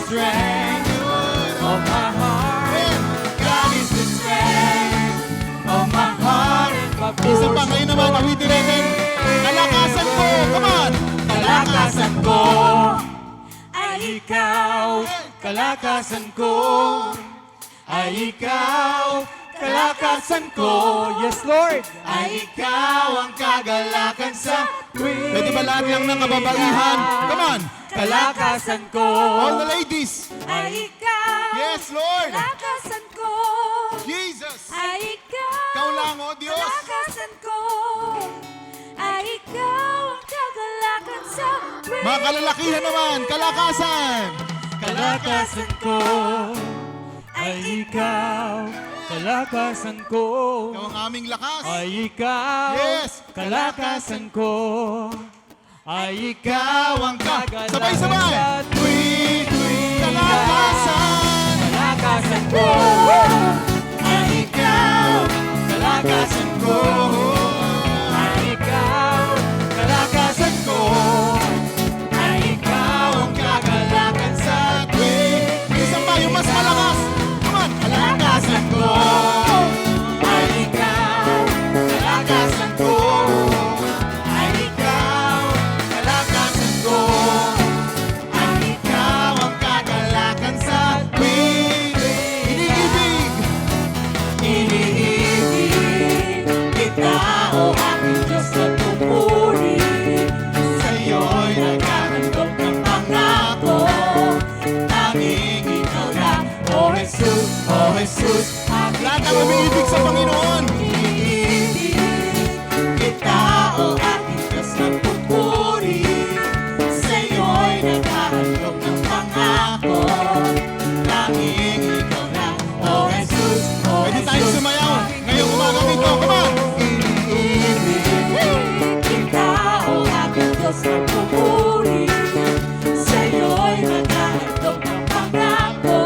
strength of my heart. God is the strength of my heart and my Isa pa, ngayon naman, awitin natin. Kalakasan ko, come on! Kalakasan ko ay ikaw. Kalakasan ko ay ikaw. Kalakasan ko, yes Lord, ay ikaw ang kagalakan sa tuwing. Pwede ba lahat lang ng kababaihan? Come on! Kalakasan ko All the ladies! Ay ikaw, Yes, Lord! kalakasan ko. Jesus! Ay ikaw, Ikaw lang, oh Diyos! kalakasan ko. Ay ikaw ang kagalakan sa tuwing. Mga kalalakihan naman, kalakasan! Kalakasan ko ay ikaw. Kalakasan ko Ikaw ang aming lakas! ay ikaw. Yes. Kalakasan ko ay ikaw ang kagalakan Sabay-sabay. sa tuwing. Kalakasan! Kalakasan ko ay ikaw. Kalakasan ko ay ikaw. Kalakasan ko ay ikaw ang kagalakan sa tuwing. Isa pa, yung mas malakas! Come on! Kalakasan ko ay ikaw. Kalakasan ko ay ikaw. Kalakasan ko ay ikaw ang kagalakan sa tuwing. Iniibig! Iniibig kita, o aking Diyos na pupuri. Sa'yo'y naghahandog ng pangako. Tanging ikaw lang, O Jesus, O Jesus, aking Lahat ang umiibig sa Panginoon! Iniibig kita, o aking Diyos na pupuri. Sa'yo'y naghahandog ng pangako. Tanging ikaw lang, O Jesus, O Pwede tayong Jesus, sumayaw ngayong umaga nito. Come on! Iniibig kita, o aking Diyos na pupuri. Sa'yo'y naghahandog ng pangako.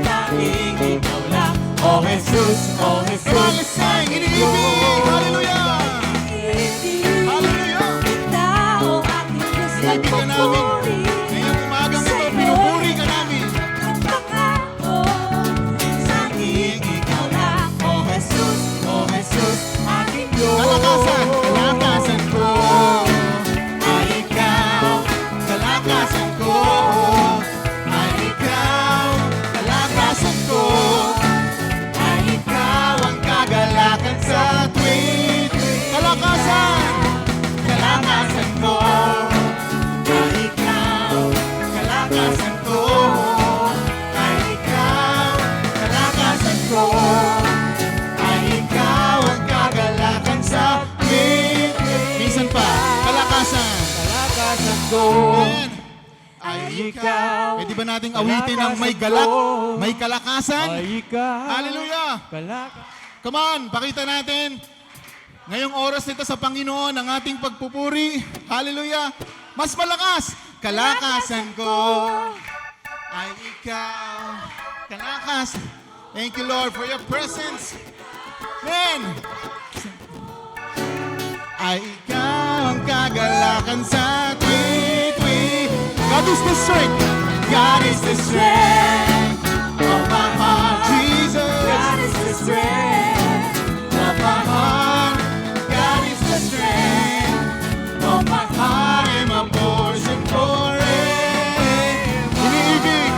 Tanging ikaw lang, O Jesus, O Jesus, Come on, let's sing! Iniibig! Hallelujah! Hallelujah! Kita, o aking Diyos na Iniibig ka namin. pupuri. Ngayong umagang ito, pinupuri ka namin. Ang pangako, Tanging ikaw lang, O Jesus, O Jesus, aking Diyos. Kalakasan! Kalakasan ko! Ay ikaw, kalakasan ko. Ay ikaw, kalakasan ko. Ay ikaw ang kagalakan sa tuwing. Kalakasan! Kalakasan ko. Ay ikaw, kalakasan ko. Ay ikaw, kalakasan ko. Ay ikaw ang kagalakan sa tuwing. Minsan pa, kalakasan! Kalakasan ko. Amen. Ay ikaw. Pwede ba nating awitin ng may galak, may kalakasan? Ay ikaw. Hallelujah! Kalakasan. Come on, pakita natin. Ngayong oras nito sa Panginoon, ang ating pagpupuri. Hallelujah! Mas malakas! Kalakasan ko ay ikaw. Kalakas. Thank you, Lord, for your presence. Amen! Ay ikaw ang kagalakan sa tuwi-tuwi. God is the strength. God is the strength of my heart. Jesus. God is the strength of my heart. God is the strength of my heart and my portion forever. Iniibig.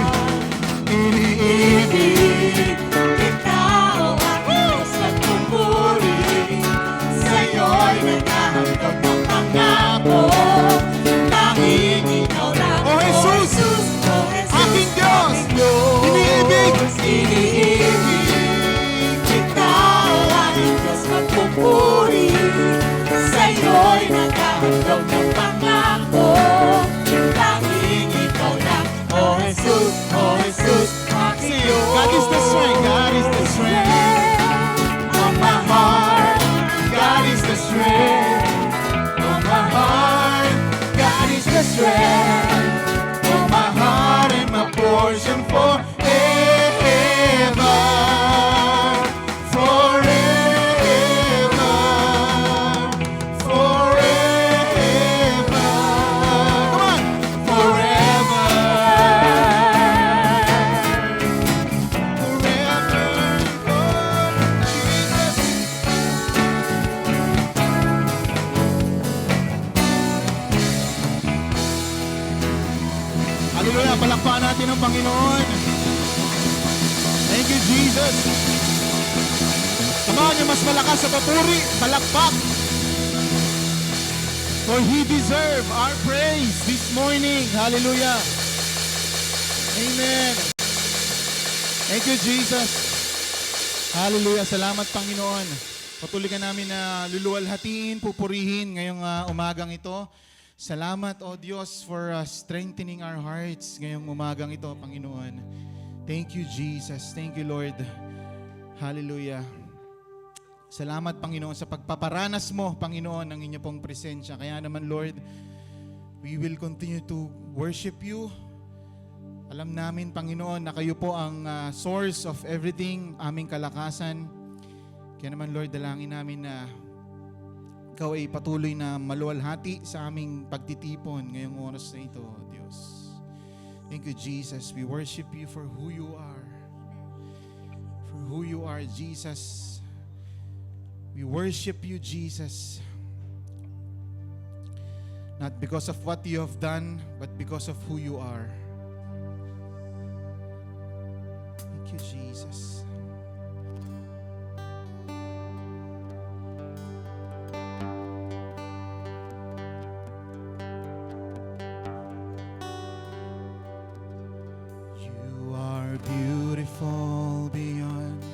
Iniibig kita, o aking Diyos na pupuri. Sa'yo'y naghahandog ng pangako. Tanging ikaw lang, O Jesus, O Jesus, aking Diyos. aking Diyos. natin ang Panginoon. Thank you, Jesus. Samahan niyo mas malakas sa papuri, palakpak. For He deserve our praise this morning. Hallelujah. Amen. Thank you, Jesus. Hallelujah. Salamat, Panginoon. Patuloy ka namin na luluwalhatiin, pupurihin ngayong umagang ito. Salamat, O Diyos, for strengthening our hearts ngayong umagang ito, Panginoon. Thank you, Jesus. Thank you, Lord. Hallelujah. Salamat, Panginoon, sa pagpaparanas mo, Panginoon, ng inyong pong presensya. Kaya naman, Lord, we will continue to worship you. Alam namin, Panginoon, na kayo po ang source of everything, aming kalakasan. Kaya naman, Lord, dalangin namin na ikaw ay patuloy na maluwalhati sa aming pagtitipon ngayong oras na ito, Diyos. Thank you, Jesus. We worship you for who you are. For who you are, Jesus. We worship you, Jesus. Not because of what you have done, but because of who you are. Thank you, Jesus. You are beautiful beyond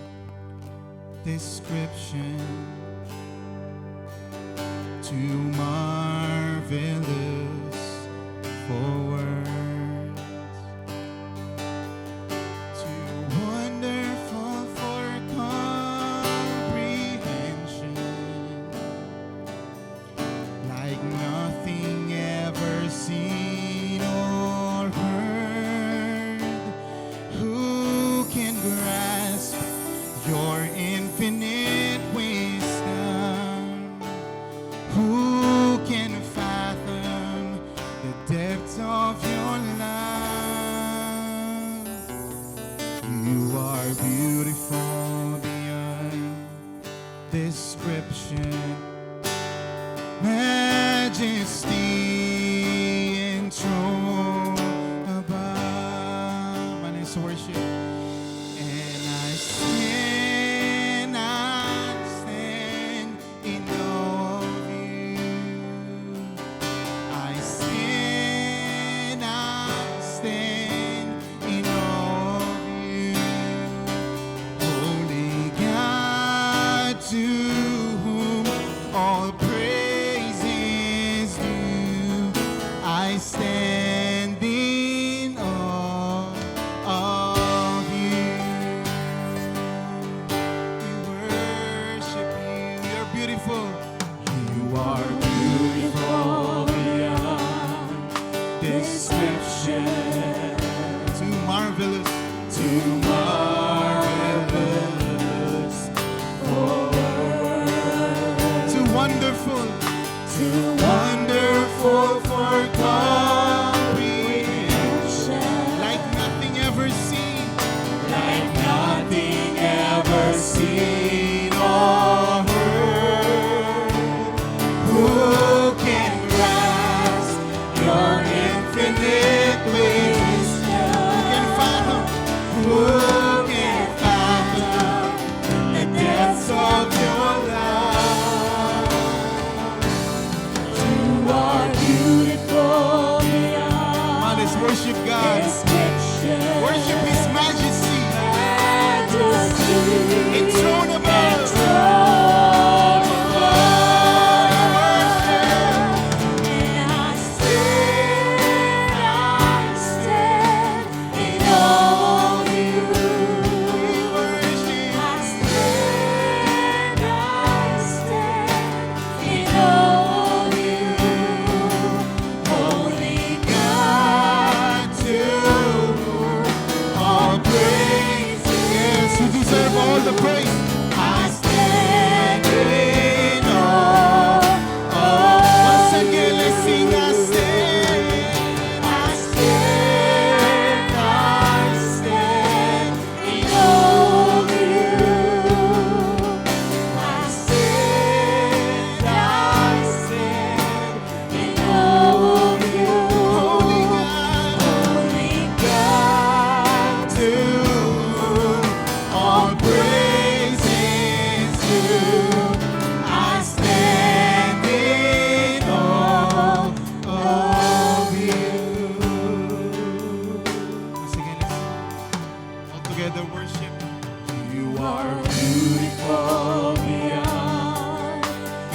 description, too marvelous for words, too wonderful for comprehension, like nothing ever seen or heard. Who can grasp your infinite wisdom? Who can fathom the depths of your love? You are beautiful beyond description, majesty enthroned above. My name is worship. And I stand in awe of you. I stand in awe of you. Holy God, to whom all praise is due, I stand in awe of you. We worship you. You're beautiful. You are beautiful beyond description. Too marvelous. Too marvelous for words. Too wonderful. Too wonderful for comprehension. Like nothing ever seen. Like nothing ever seen or heard.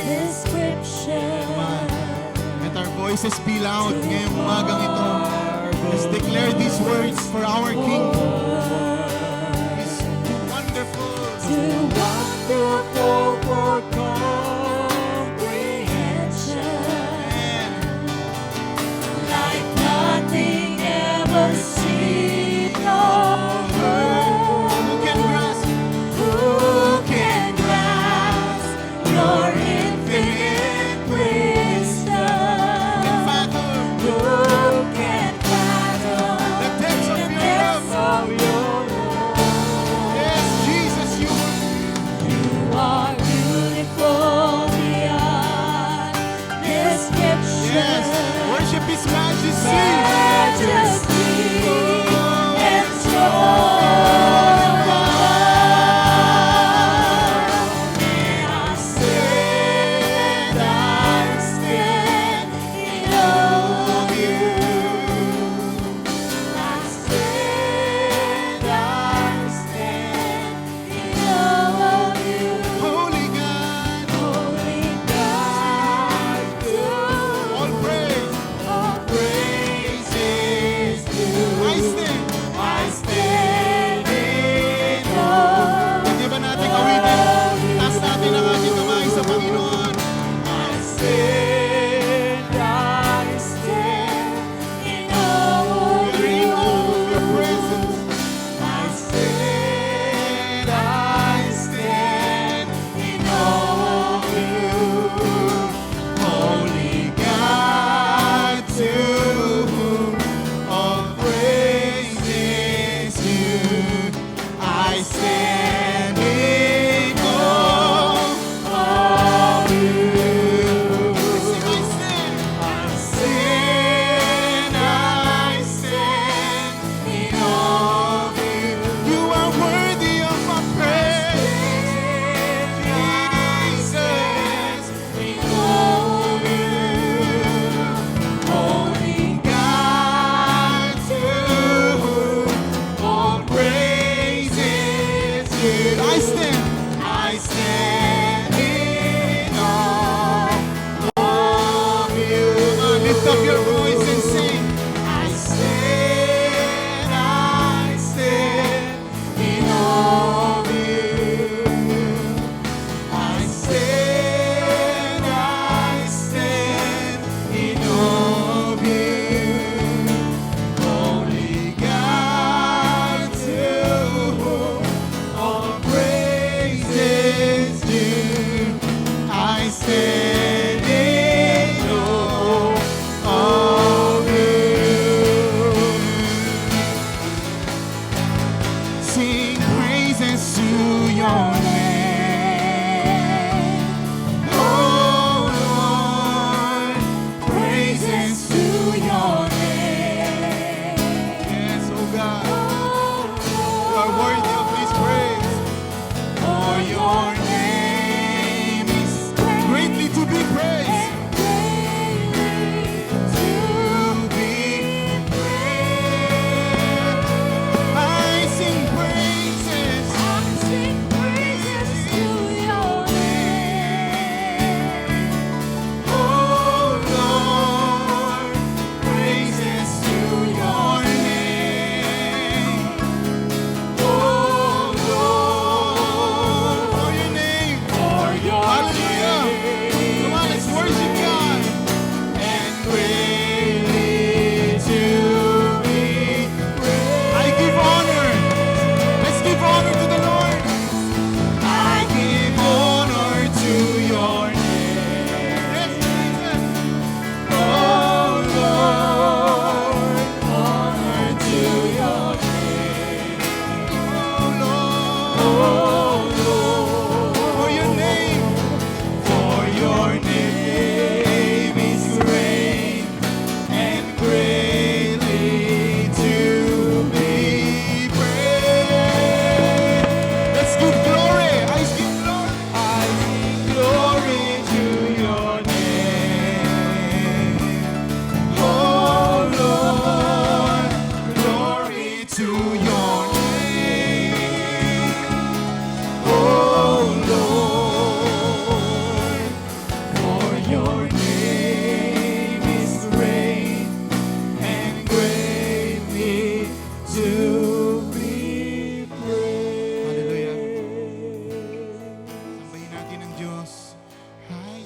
description. Let our voices be loud ngayong umagang ito. Let's declare these words for our King. He's too wonderful. Too wonderful for comprehension. Like nothing ever seen or heard. Who can grasp? Who can grasp your infinite wisdom? Can fathom Who can fathom the depths of the your depths love? of your love? Yes, Jesus, you You are beautiful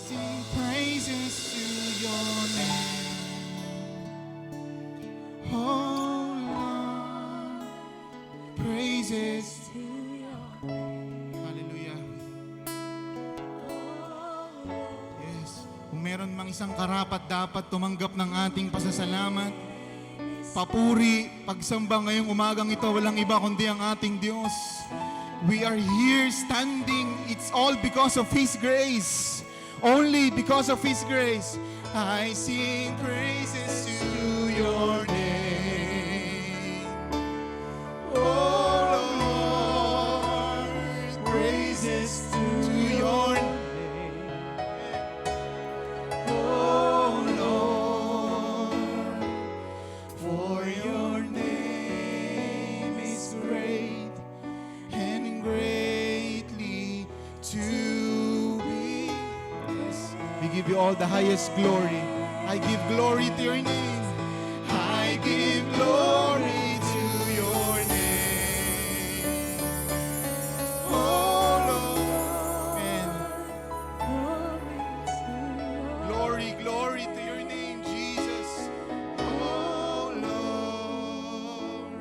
sing praises to your name. Oh Lord, praises. to your Hallelujah. Yes. Kung meron mang isang karapat dapat tumanggap ng ating pasasalamat, papuri, pagsamba ngayong umagang ito, walang iba kundi ang ating Diyos. We are here standing. It's all because of His grace. Only because of His grace. I sing praises to your name. Oh Lord, praises to your name. Oh Lord, for your name is great and greatly to be. Yes, we give you all the highest glory. I give glory to your name. I give glory to your name. Oh Lord, and glory, glory to your name, Jesus. Oh Lord,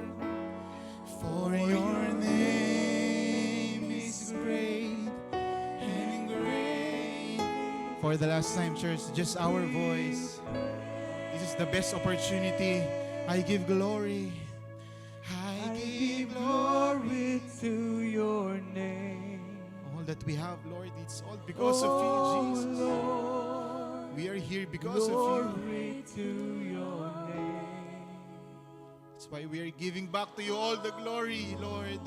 for your name is great and great. For the last time, church, just our voice. This is the best opportunity. I give glory. I give glory to your name. all that we have, Lord. It's all because of you, Jesus. Lord, We are here because of you. glory to your name. That's why we are giving back to you all the glory, Lord.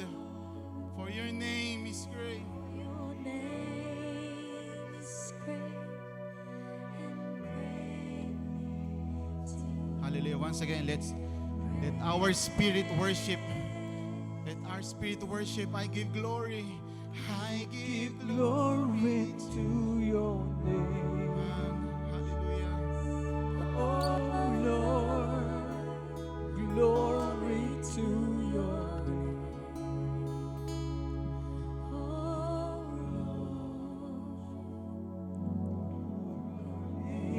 For your name is great. Your name is great and greatly to Hallelujah. Once again, let our spirit worship. Let our spirit worship. I give glory. I give glory. Glory to your name. Hallelujah. Oh Lord, glory to your name. Oh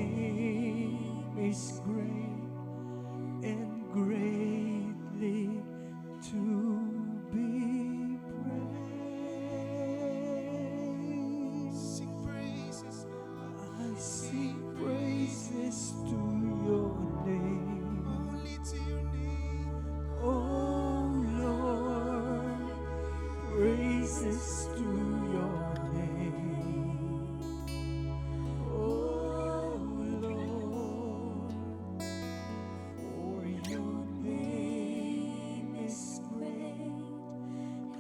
Name is great and greatly to be praised. Sing praises, Lord. I sing praises to your name. Only to your name. Oh Lord, praises to your name. Oh Lord, for your name is great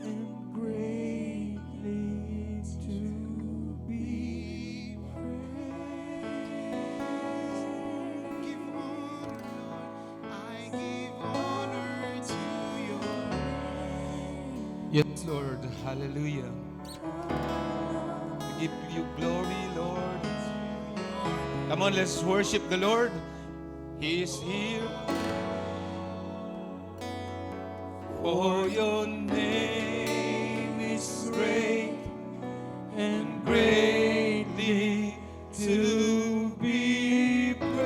and greatly to be praised. Give honor, Lord. I give honor to your Yes, Lord. Hallelujah. We give you glory, Lord. Come on, let's worship the Lord. He is here. For your name is great and greatly to be praised.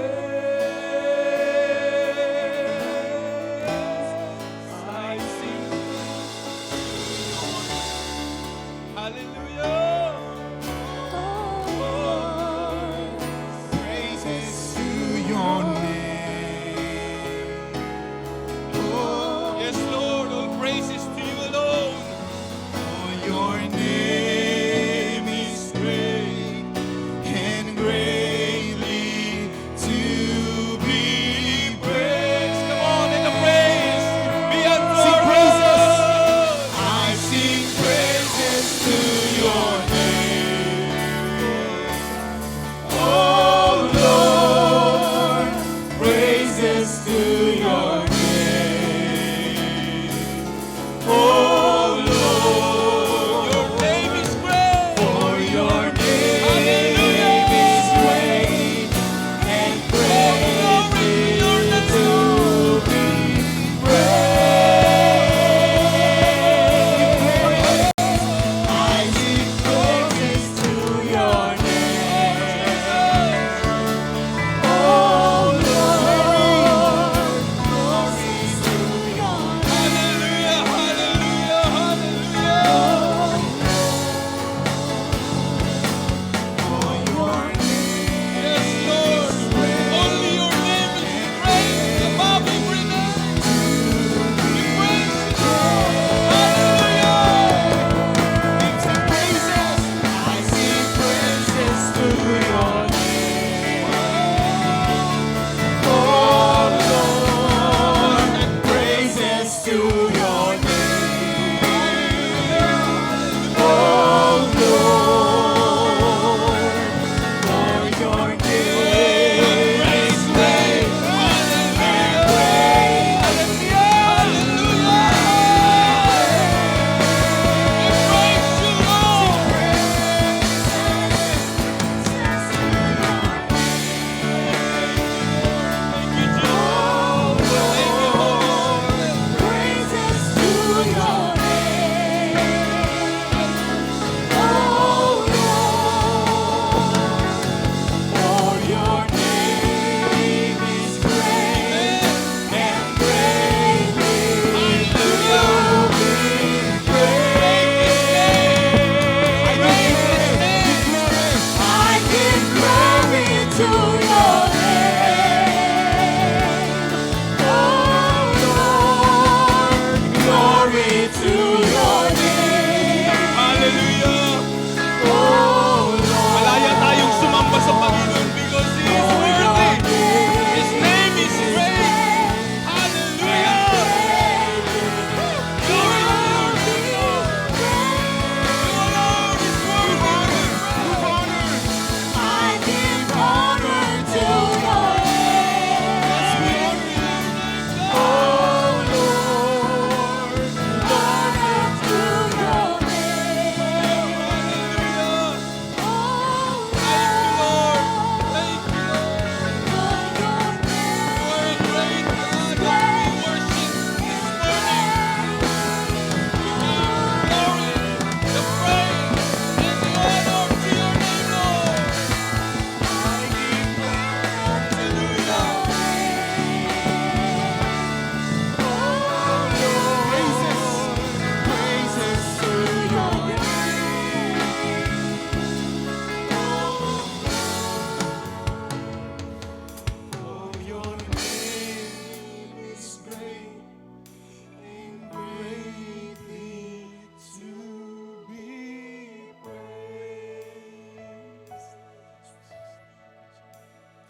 I sing. Hallelujah. praises to your name. Oh, Yes, Lord, all praises to you alone. for your name is great and great.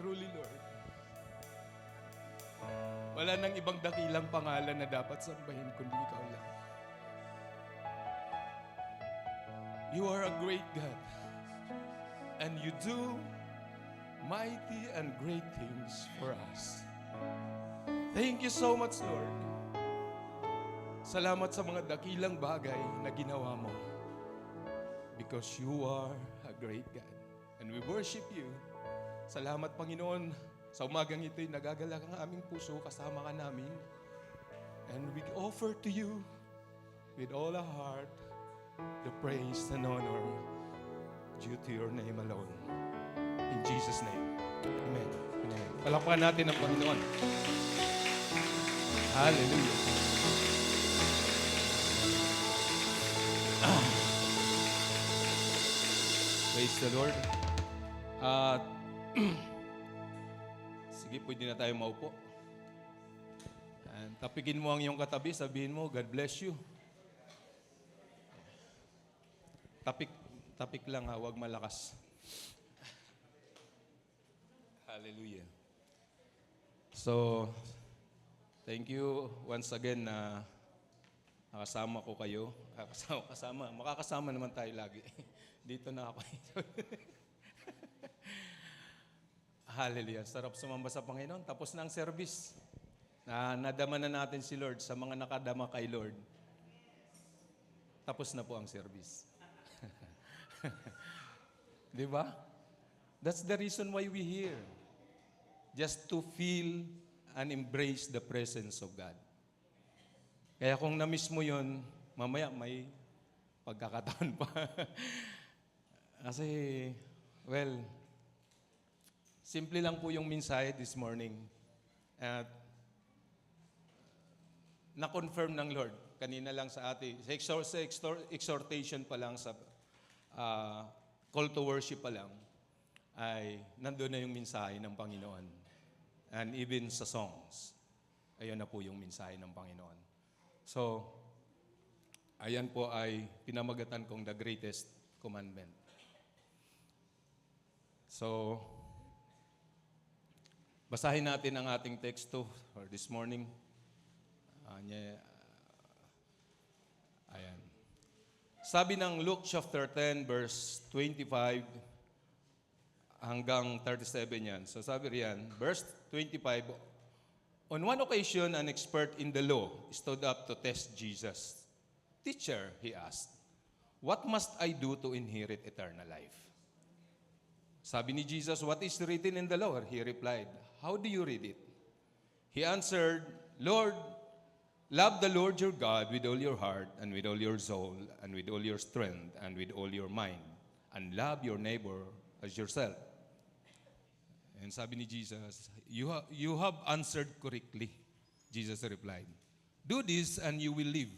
truly, Lord, wala nang ibang dakilang pangalan na dapat sambahin kundi ikaw lang. You are a great God, and you do mighty and great things for us. Thank you so much, Lord. Salamat sa mga dakilang bagay na ginawa mo. Because you are a great God. And we worship you. Salamat, Panginoon. Sa umagang ito'y nagagalak ang aming puso, kasama ka namin. And we offer to you, with all our heart, the praise and honor due to your name alone. In Jesus' name. Amen. Amen. Palakpakan natin ang Panginoon. Hallelujah. Praise the Lord. At sige, pwede na tayo maupo. And tapikin mo ang iyong katabi, sabihin mo, God bless you. Tapik lang ha, huwag malakas. Hallelujah. So, thank you once again na nakasama ko kayo. Makakasama naman tayo lagi. Dito na ako. Hallelujah. Sarap sumamba sa Panginoon. Tapos na ang service. Nadama na natin si Lord sa mga nakadama kay Lord. Tapos na po ang service. Di ba? That's the reason why we here. Just to feel and embrace the presence of God. Kaya kung na-miss mo yun, mamaya may pagkakataon pa. Kasi, well, simple lang po yung mensahe this morning. At na-confirm ng Lord kanina lang sa atin. Sa exhortation pa lang, sa call to worship pa lang, ay nandun na yung mensahe ng Panginoon. And even sa songs, ayun na po yung mensahe ng Panginoon. So, ayan po ay pinamagatan kong the greatest commandment. So, basahin natin ang ating teksto for this morning. Ayan. Sabi ng Luke chapter 10 verse 25 hanggang 37 yan. So sabi riyan, verse 25, on one occasion, an expert in the law stood up to test Jesus. Teacher, he asked, what must I do to inherit eternal life? Sabi ni Jesus, what is written in the law? He replied, how do you read it? He answered, Lord, love the Lord your God with all your heart and with all your soul and with all your strength and with all your mind, and love your neighbor as yourself. And sabi ni Jesus, you have answered correctly. Jesus replied, do this and you will live.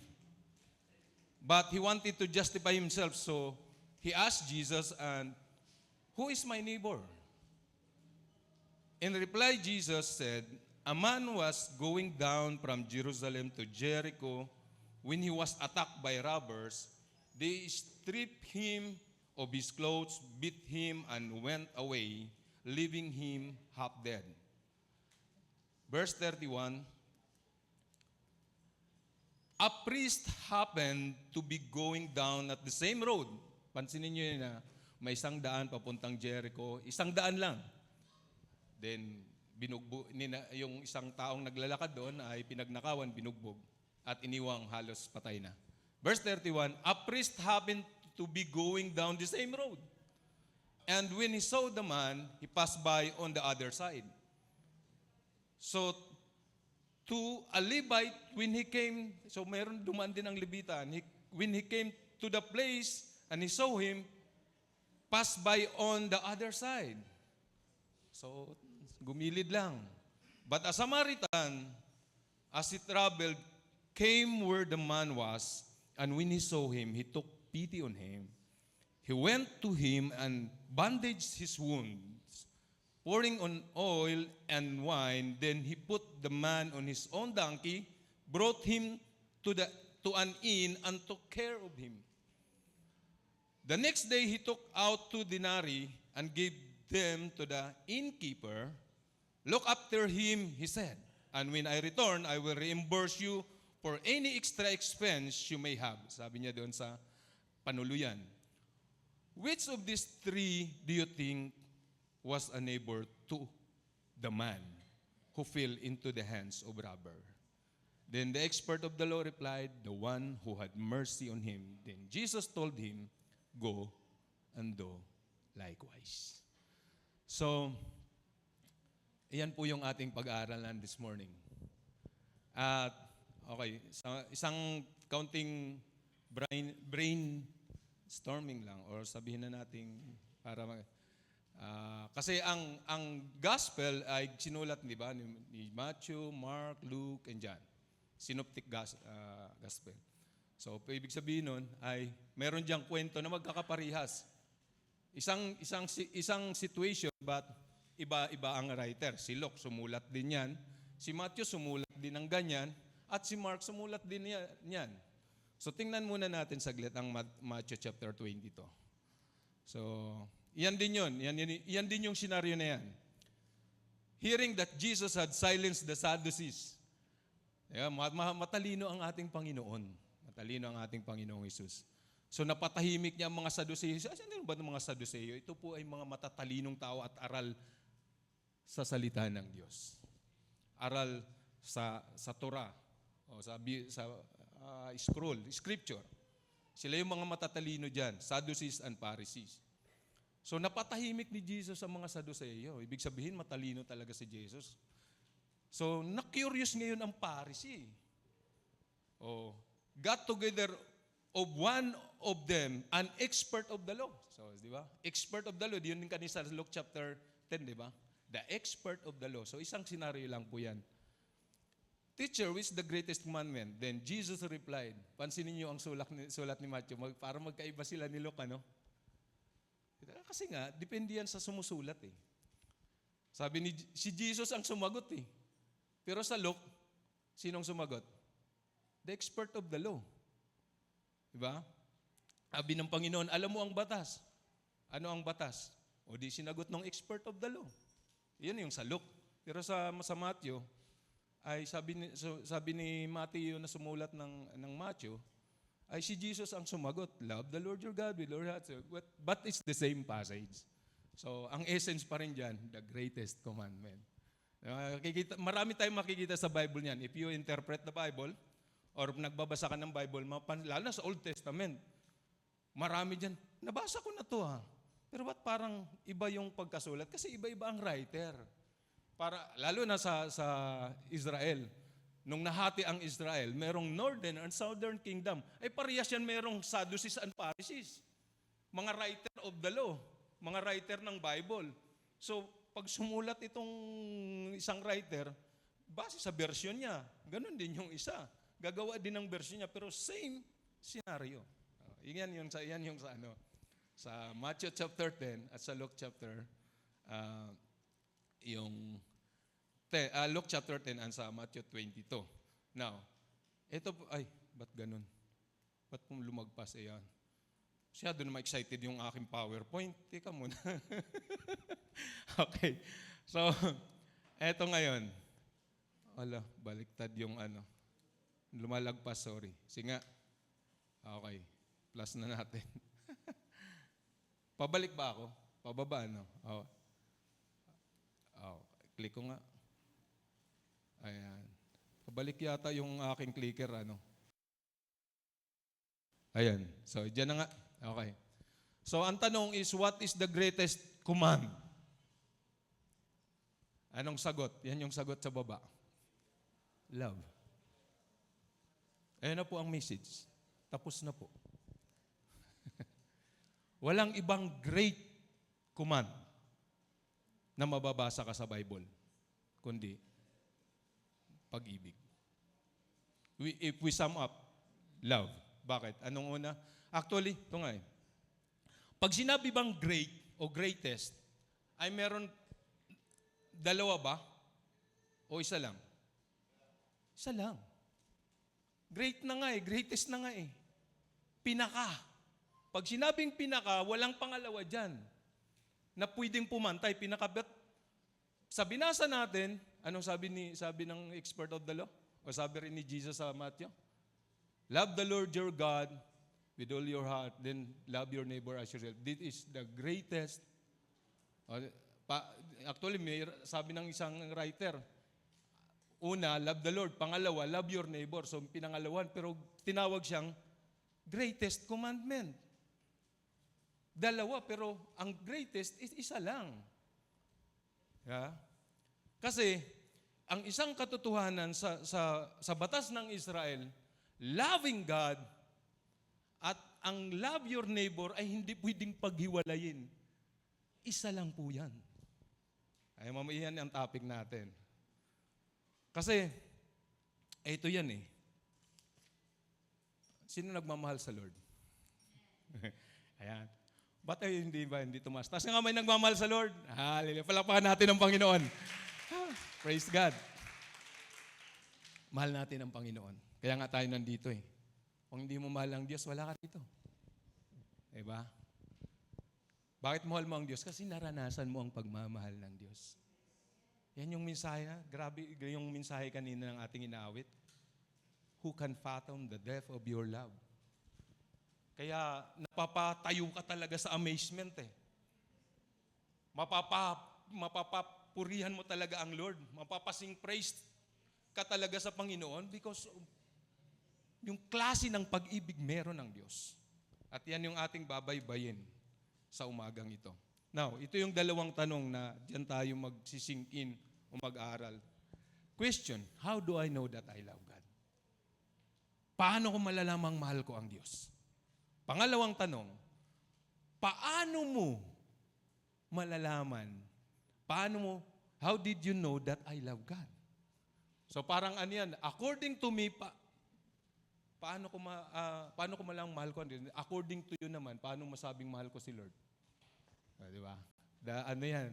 But he wanted to justify himself, so he asked Jesus, and who is my neighbor? In reply, Jesus said, a man was going down from Jerusalem to Jericho when he was attacked by robbers. They stripped him of his clothes, beat him, and went away, leaving him half dead. Verse 31, a priest happened to be going down at the same road. Pansinin niyo yun na may isang daan papuntang Jericho, isang daan lang. Then, yung isang taong naglalakad doon ay pinagnakawan, binugbog, at iniwang halos patay na. Verse 31, a priest happened to be going down the same road. And when he saw the man, he passed by on the other side. So, to a Levite, when he came, so meron dumaan din ang Levitan, when he came to the place and he saw him, passed by on the other side. So, gumilid lang. But a Samaritan, as he traveled, came where the man was, and when he saw him, he took pity on him. He went to him and bandaged his wounds, pouring on oil and wine. Then he put the man on his own donkey, brought him to an inn, and took care of him. The next day he took out 2 denarii and gave them to the innkeeper. Look after him, he said, and when I return, I will reimburse you for any extra expense you may have. Sabi niya doon sa panuluyan. Which of these three do you think was a neighbor to the man who fell into the hands of robber? Then the expert of the law replied, the one who had mercy on him. Then Jesus told him, go and do likewise. So, iyan po yung ating pag-aaralan this morning. At, okay, isang counting brainstorming lang, or sabihin na natin para kasi ang gospel ay sinulat, di ba, ni Matthew, Mark, Luke, and John. Synoptic gospel. So, ibig sabihin nun ay meron diyang kwento na magkakaparihas. Isang situation, but iba ang writer. Si Luke sumulat din yan, si Matthew sumulat din ng ganyan, at si Mark sumulat din yan. So, tingnan muna natin saglit ang Matthew chapter 22. So, yan din yun. Yan din yung senaryo na yan. Hearing that Jesus had silenced the Sadducees. Yeah, matalino ang ating Panginoon. Matalino ang ating Panginoong Hesus. So napatahimik niya ang mga Sadduceo. Ano ba ng mga Sadduceo? Ito po ay mga matatalinong tao at aral sa salita ng Diyos. Aral sa Torah o sa scroll, scripture. Sila yung mga matatalino diyan, Sadducees and Pharisees. So napatahimik ni Jesus ang mga Sadduceo. Ibig sabihin matalino talaga si Jesus. So, na-curious ngayon ang Pharisee. Got together of one of them, an expert of the law. So, di ba? Expert of the law. Yun din kanina sa Luke chapter 10, di ba? The expert of the law. So, isang senaryo lang po yan. Teacher, which is the greatest commandment? Then Jesus replied. Pansinin niyo ang sulat ni Matthew. Para magkaiba sila ni Luke, ano? Kasi nga, depende yan sa sumusulat eh. Sabi si Jesus ang sumagot eh. Pero sa Luke, sinong sumagot? The expert of the law. Diba? Sabi ng Panginoon, alam mo ang batas. Ano ang batas? O di sinagot ng expert of the law. Yan yung sa Luke. Pero sa Matthew, ay sabi ni Matthew na sumulat ng Matthew, ay si Jesus ang sumagot. Love the Lord your God with all your heart. But it's the same passage. So, ang essence pa rin dyan, the greatest commandment. Marami tayong makikita sa Bible niyan. If you interpret the Bible, or nagbabasa ka ng Bible, lalo na sa Old Testament, marami dyan, nabasa ko na to ha. Pero ba't parang iba yung pagkasulat? Kasi iba-iba ang writer. Lalo na sa Israel, nung nahati ang Israel, merong Northern and Southern Kingdom. Ay parehas yan merong Sadducees and Pharisees. Mga writer of the law, mga writer ng Bible. So, pag sumulat itong isang writer, base sa version niya, ganun din yung isa. Gagawa din ng version niya, pero same scenario. Yan yung sa Matthew chapter 10 at sa Luke chapter Luke chapter 10 and sa Matthew 22. Now, ba't ganun? Ba't kung lumagpas yan? Masyado na excited yung aking PowerPoint. Teka muna. Okay. So, eto ngayon. Baliktad yung lumalagpas, sorry. Sige nga. Okay. Plus na natin. Pabalik ba ako? Pababa, no? Click ko nga. Ayan. Pabalik yata yung aking clicker, Ayan. So, dyan na nga. Okay. So, ang tanong is, what is the greatest command? Anong sagot? Yan yung sagot sa baba. Love. Ayan na po ang message. Tapos na po. Walang ibang great command na mababasa ka sa Bible, kundi pag-ibig. If we sum up, love. Bakit? Anong una? Actually, ito nga eh. Pag sinabi bang great o greatest, ay meron dalawa ba? O isa lang? Isa lang. Great na nga eh. Greatest na nga eh. Pinaka. Pag sinabing pinaka, walang pangalawa dyan. na pwedeng pumantay, pinakabit. Sa binasa natin, anong sabi ng expert of the law? O sabi rin ni Jesus sa Matthew? Love the Lord your God with all your heart, then love your neighbor as yourself. This is the greatest. Actually, sabi ng isang writer, una, love the Lord. Pangalawa, love your neighbor. So, pinangalawan. Pero tinawag siyang greatest commandment. Dalawa, pero ang greatest is isa lang. Yeah? Kasi, ang isang katotohanan sa batas ng Israel, loving God at ang love your neighbor ay hindi pwedeng paghiwalayin. Isa lang po yan. Ay, mamayan ang topic natin. Kasi, ito yan eh. Sino nagmamahal sa Lord? Ayan. Ba't ay hindi tumas? Tapos nga may nagmamahal sa Lord. Hallelujah. Palakpakan natin ang Panginoon. Praise God. Mahal natin ang Panginoon. Kaya nga tayo nandito eh. Kung hindi mo mahal ang Diyos, wala ka dito. Diba? Bakit mahal mo ang Diyos? Kasi naranasan mo ang pagmamahal ng Diyos. Yan yung mensahe, grabe yung mensahe kanina ng ating inaawit. Who can fathom the depth of your love? Kaya napapatayo ka talaga sa amazement eh. Mapapapurihan mo talaga ang Lord. Mapapasing praise ka talaga sa Panginoon because yung klase ng pag-ibig meron ng Diyos. At yan yung ating babaybayin sa umagang ito. Now, ito yung dalawang tanong na diyan tayo magsisink in o mag-aaral. Question, how do I know that I love God? Paano ko malalamang mahal ko ang Diyos? Pangalawang tanong, paano mo malalaman? How did you know that I love God? So parang ano yan, according to me, paano ko malang mahal ko ang Diyos? According to you naman, paano masabing mahal ko si Lord? Di ba? Ano yan?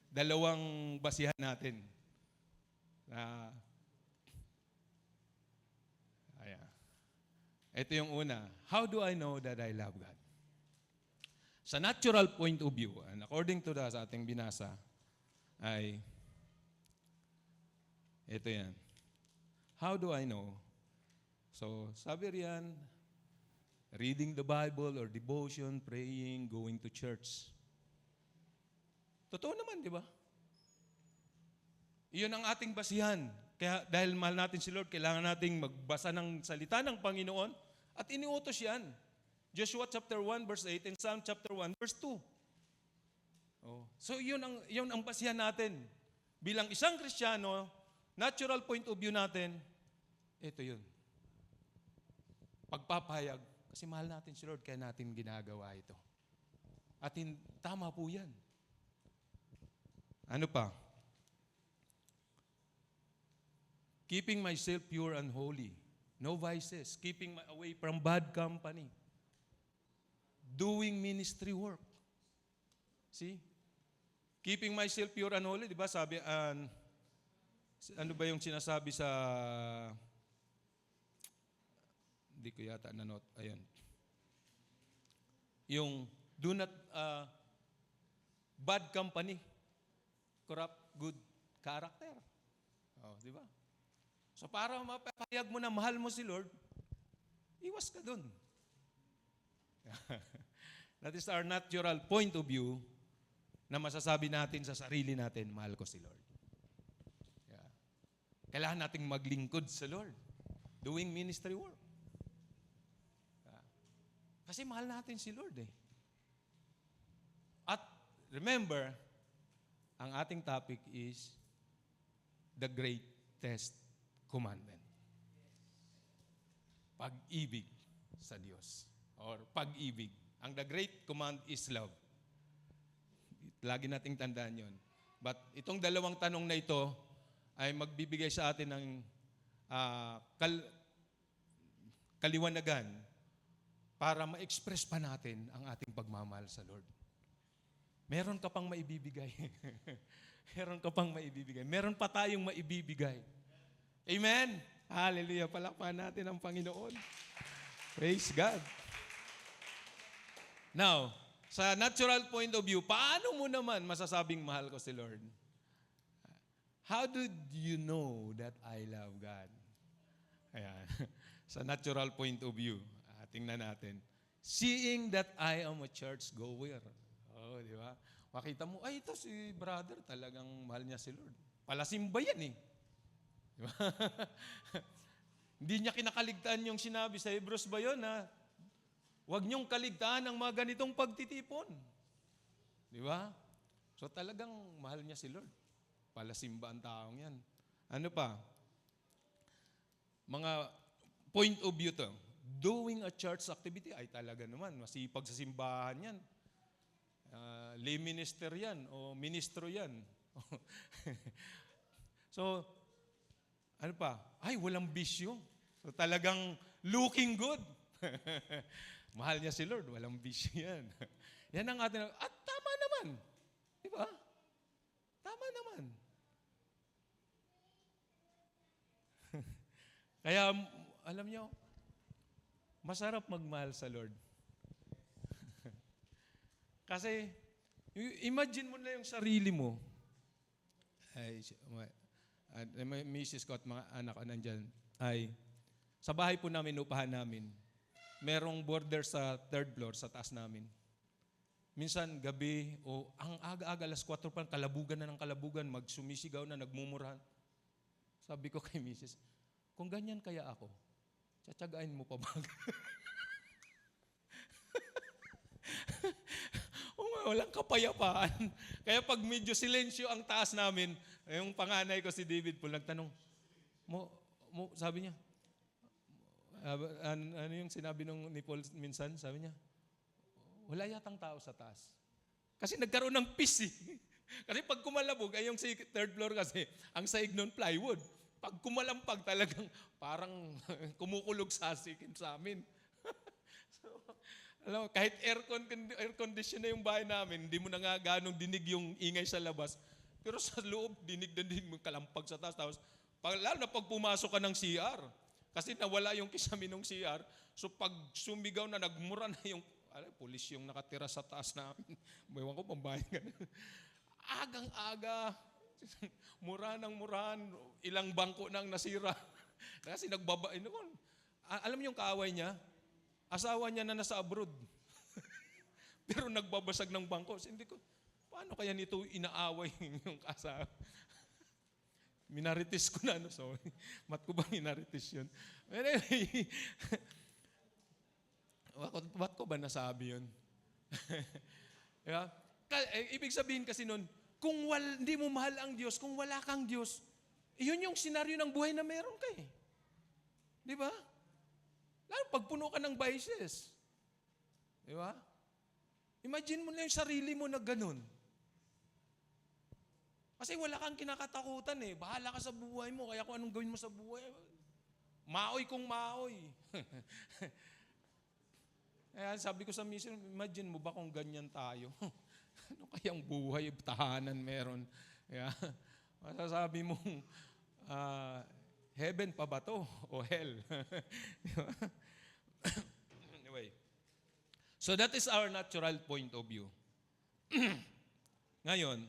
Dalawang basihan natin. Ayan. Ito yung una. How do I know that I love God? Sa natural point of view, and according to sa ating binasa, ay ito yan. How do I know? So, sabi riyan, reading the Bible or devotion, praying, going to church. Totoo naman, di ba? Iyon ang ating basihan. Kaya dahil mahal natin si Lord, kailangan nating magbasa ng salita ng Panginoon at iniutos yan. Joshua chapter 1 verse 8 and Psalm chapter 1 verse 2. Oh. So yun ang basihan natin. Bilang isang Kristiyano, natural point of view natin, ito yun. Pagpapahayag. Kasi mahal natin si Lord, kaya natin ginagawa ito. At tama po yan. Ano pa? Keeping myself pure and holy. No vices. Keeping away from bad company. Doing ministry work. See? Keeping myself pure and holy. Di ba sabi, ano ba yung sinasabi sa, hindi ko yata na-note. Ayan. Yung do not, bad company. Corrupt good character. Oh, di ba? So para mapapayag mo na mahal mo si Lord, iwas ka dun. That is our natural point of view na masasabi natin sa sarili natin, mahal ko si Lord. Yeah. Kailangan nating maglingkod sa Lord. Doing ministry work. Yeah. Kasi mahal natin si Lord eh. At remember, ang ating topic is the greatest commandment. Pag-ibig sa Diyos. Or pag-ibig. Ang the great command is love. Lagi nating tandaan yon. But itong dalawang tanong na ito ay magbibigay sa atin ng kaliwanagan para ma-express pa natin ang ating pagmamahal sa Lord. Meron ka pang maibibigay. Meron ka pang maibibigay. Meron pa tayong maibibigay. Amen? Hallelujah. Palakpakan natin ang Panginoon. Praise God. Now, Sa natural point of view, paano mo naman masasabing mahal ko si Lord? How did you know that I love God? Ayan. Sa natural point of view, tingnan natin. Seeing that I am a church goer. Oh, di ba? Makita mo, ay ito si brother, talagang mahal niya si Lord. Palasimba yan eh. Di ba? Hindi niya kinakaligtaan yung sinabi sa Hebrews ba yun, ha? Huwag niyong kaligtaan ang mga ganitong pagtitipon. Di ba? So talagang mahal niya si Lord. Palasimba ang taong yan. Ano pa? Mga point of view to. Doing a church activity, ay talaga naman, masipag sa simbahan yan. Lay minister yan, o ministro yan. So, ano pa? Ay, walang bisyo. So talagang looking good. Mahal niya si Lord, walang bisyo yan. Yan ang atin. At tama naman. Di ba? Tama naman. Kaya, alam niyo, masarap magmahal sa Lord. Kasi, imagine mo na yung sarili mo. Ay, may misis ko at mga anak ko nandyan, ay, sa bahay po namin, upahan namin, merong border sa third floor, sa taas namin. Minsan, gabi, o ang aga-aga, alas 4 pa, kalabugan na ng kalabugan, magsumisigaw na, nagmumurahan. Sabi ko kay misis, kung ganyan kaya ako, tsatsagain mo pa ba? Walang kapayapaan. Kaya pag medyo silensyo ang taas namin, yung panganay ko si David po, nagtanong, sabi niya, ano yung sinabi ni Paul minsan? Sabi niya, wala yatang tao sa taas. Kasi nagkaroon ng peace eh. Kasi pag kumalabog, ay yung third floor kasi, ang saig nun plywood. Pag kumalampag talagang parang kumukulog sa sikin sa amin. So, alam mo, kahit air condition na yung bahay namin, hindi mo na nga ganong dinig yung ingay sa labas. Pero sa loob, dinig na dinig mo kalampag sa taas. Tapos, lalo na pag pumasok ka ng CR, kasi nawala yung kisame ng CR, so pag sumigaw na, nagmura na yung, pulis yung nakatira sa taas namin. Ewan ko, pambahay ka na. Agang-aga, mura ng murahan, ilang bangko nang nasira. Kasi nagbaba, alam niyo yung kaaway niya? Asawa niya na nasa abroad. Pero nagbabasag ng bangko. Hindi ko, paano kaya nito inaaway yung kasawa? Minaritis ko na, sorry. Mat ko ba minaritis yun? Anyway, ba't ko ba nasabi yun? Yeah? Ibig sabihin kasi nun, kung hindi mo mahal ang Diyos, kung wala kang Diyos, yun yung senaryo ng buhay na meron ka eh. Di ba? Lalo pag puno ka ng vices. Di ba? Imagine mo na yung sarili mo na ganun. Kasi wala kang kinakatakutan eh. Bahala ka sa buhay mo, kaya kung anong gawin mo sa buhay, maoy kung maoy. Kaya sabi ko sa mission, imagine mo ba kung ganyan tayo? Ano kayang buhay, tahanan meron? Kaya, masasabi mo, heaven pa ba to? O hell? Anyway. So that is our natural point of view. Ngayon,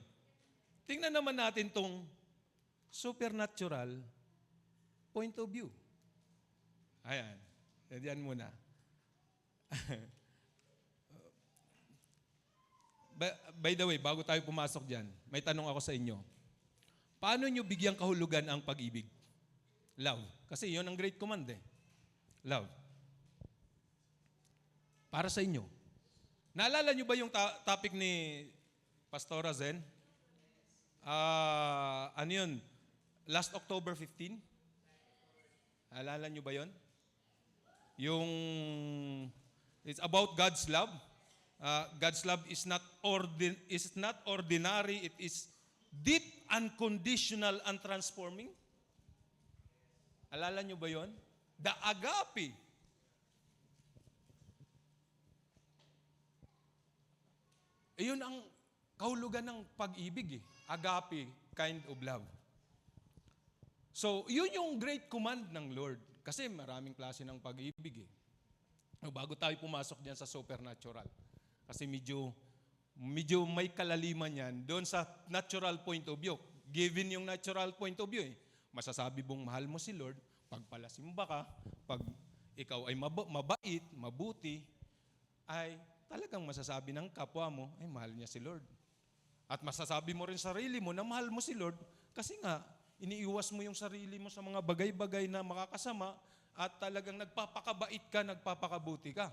tingnan naman natin tong supernatural point of view. Ayan. Diyan muna. By the way, bago tayo pumasok dyan, may tanong ako sa inyo. Paano nyo bigyang kahulugan ang pag-ibig? Love. Kasi yun ang great command eh. Love. Para sa inyo. Naalala nyo ba yung topic ni Pastora Zen? Ano yun? Last October 15? Naalala nyo ba yun? Yung, it's about God's love. God's love is not ordinary, it is deep, unconditional, and transforming. Alala nyo ba yon? The agape. Iyon ang kahulugan ng pag-ibig eh. Agape, kind of love. So, yun yung great command ng Lord. Kasi maraming klase ng pag-ibig eh. Bago tayo pumasok diyan sa supernatural. Kasi medyo may kalaliman yan doon sa natural point of view. Given yung natural point of view, masasabi mong mahal mo si Lord pag palasimba ka, pag ikaw ay mabait, mabuti, ay talagang masasabi ng kapwa mo, ay mahal niya si Lord. At masasabi mo rin sarili mo na mahal mo si Lord kasi nga, iniiwas mo yung sarili mo sa mga bagay-bagay na makakasama at talagang nagpapakabait ka, nagpapakabuti ka.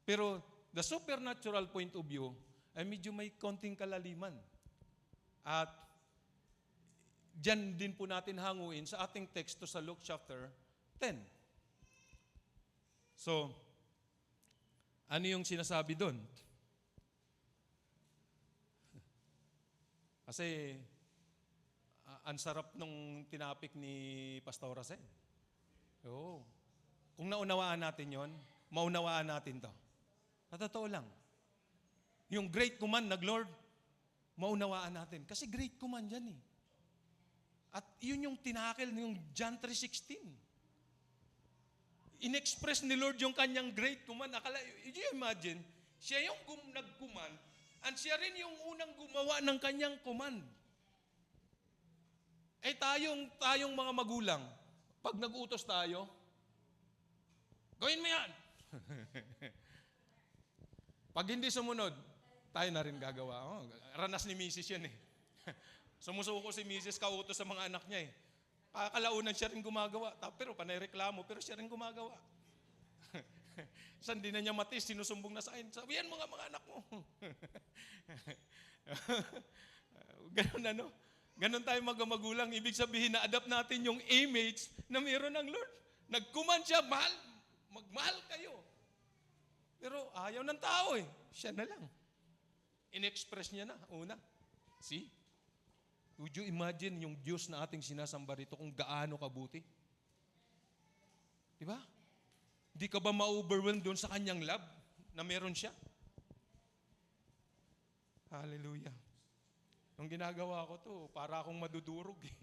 Pero the supernatural point of view ay medyo may konting kalaliman. At diyan din po natin hanguin sa ating teksto sa Luke chapter 10. So, ano yung sinasabi doon? Kasi, ang sarap nung tinapik ni Pastor Rasen. Oo. Kung naunawaan natin yon, maunawaan natin to. Sa totoo lang. Yung great command ng Lord, maunawaan natin. Kasi great command yan eh. At yun yung tinakil yung John 3:16. In-express ni Lord yung kanyang great command. Akala, you imagine, siya yung nag-command, and siya rin yung unang gumawa ng kanyang command. Eh tayong mga magulang, pag nag-utos tayo, gawin mo yan. Pag hindi sumunod, tayo na rin gagawa. Oh, ranas ni Mrs. yan eh. Sumusuko si Mrs. kautos sa mga anak niya eh. Kalaunan siya rin gumagawa. Pero panay reklamo, pero siya rin gumagawa. Saan di na niya matis, sinusumbong na sa akin. Sabihan mo nga mga anak mo. Ganon ano. Ganon tayo magulang. Ibig sabihin na adapt natin yung image na mayroon ng Lord. Nag-command siya, magmahal kayo. Pero ayaw ng tao eh. Siya na lang. In-express niya na, una. See? Would you imagine yung Diyos na ating sinasamba rito kung gaano kabuti? Di ba? Di ka ba ma-overwhelmed doon sa kanyang love na meron siya? Hallelujah. Nung ginagawa ko to, para akong madudurog eh.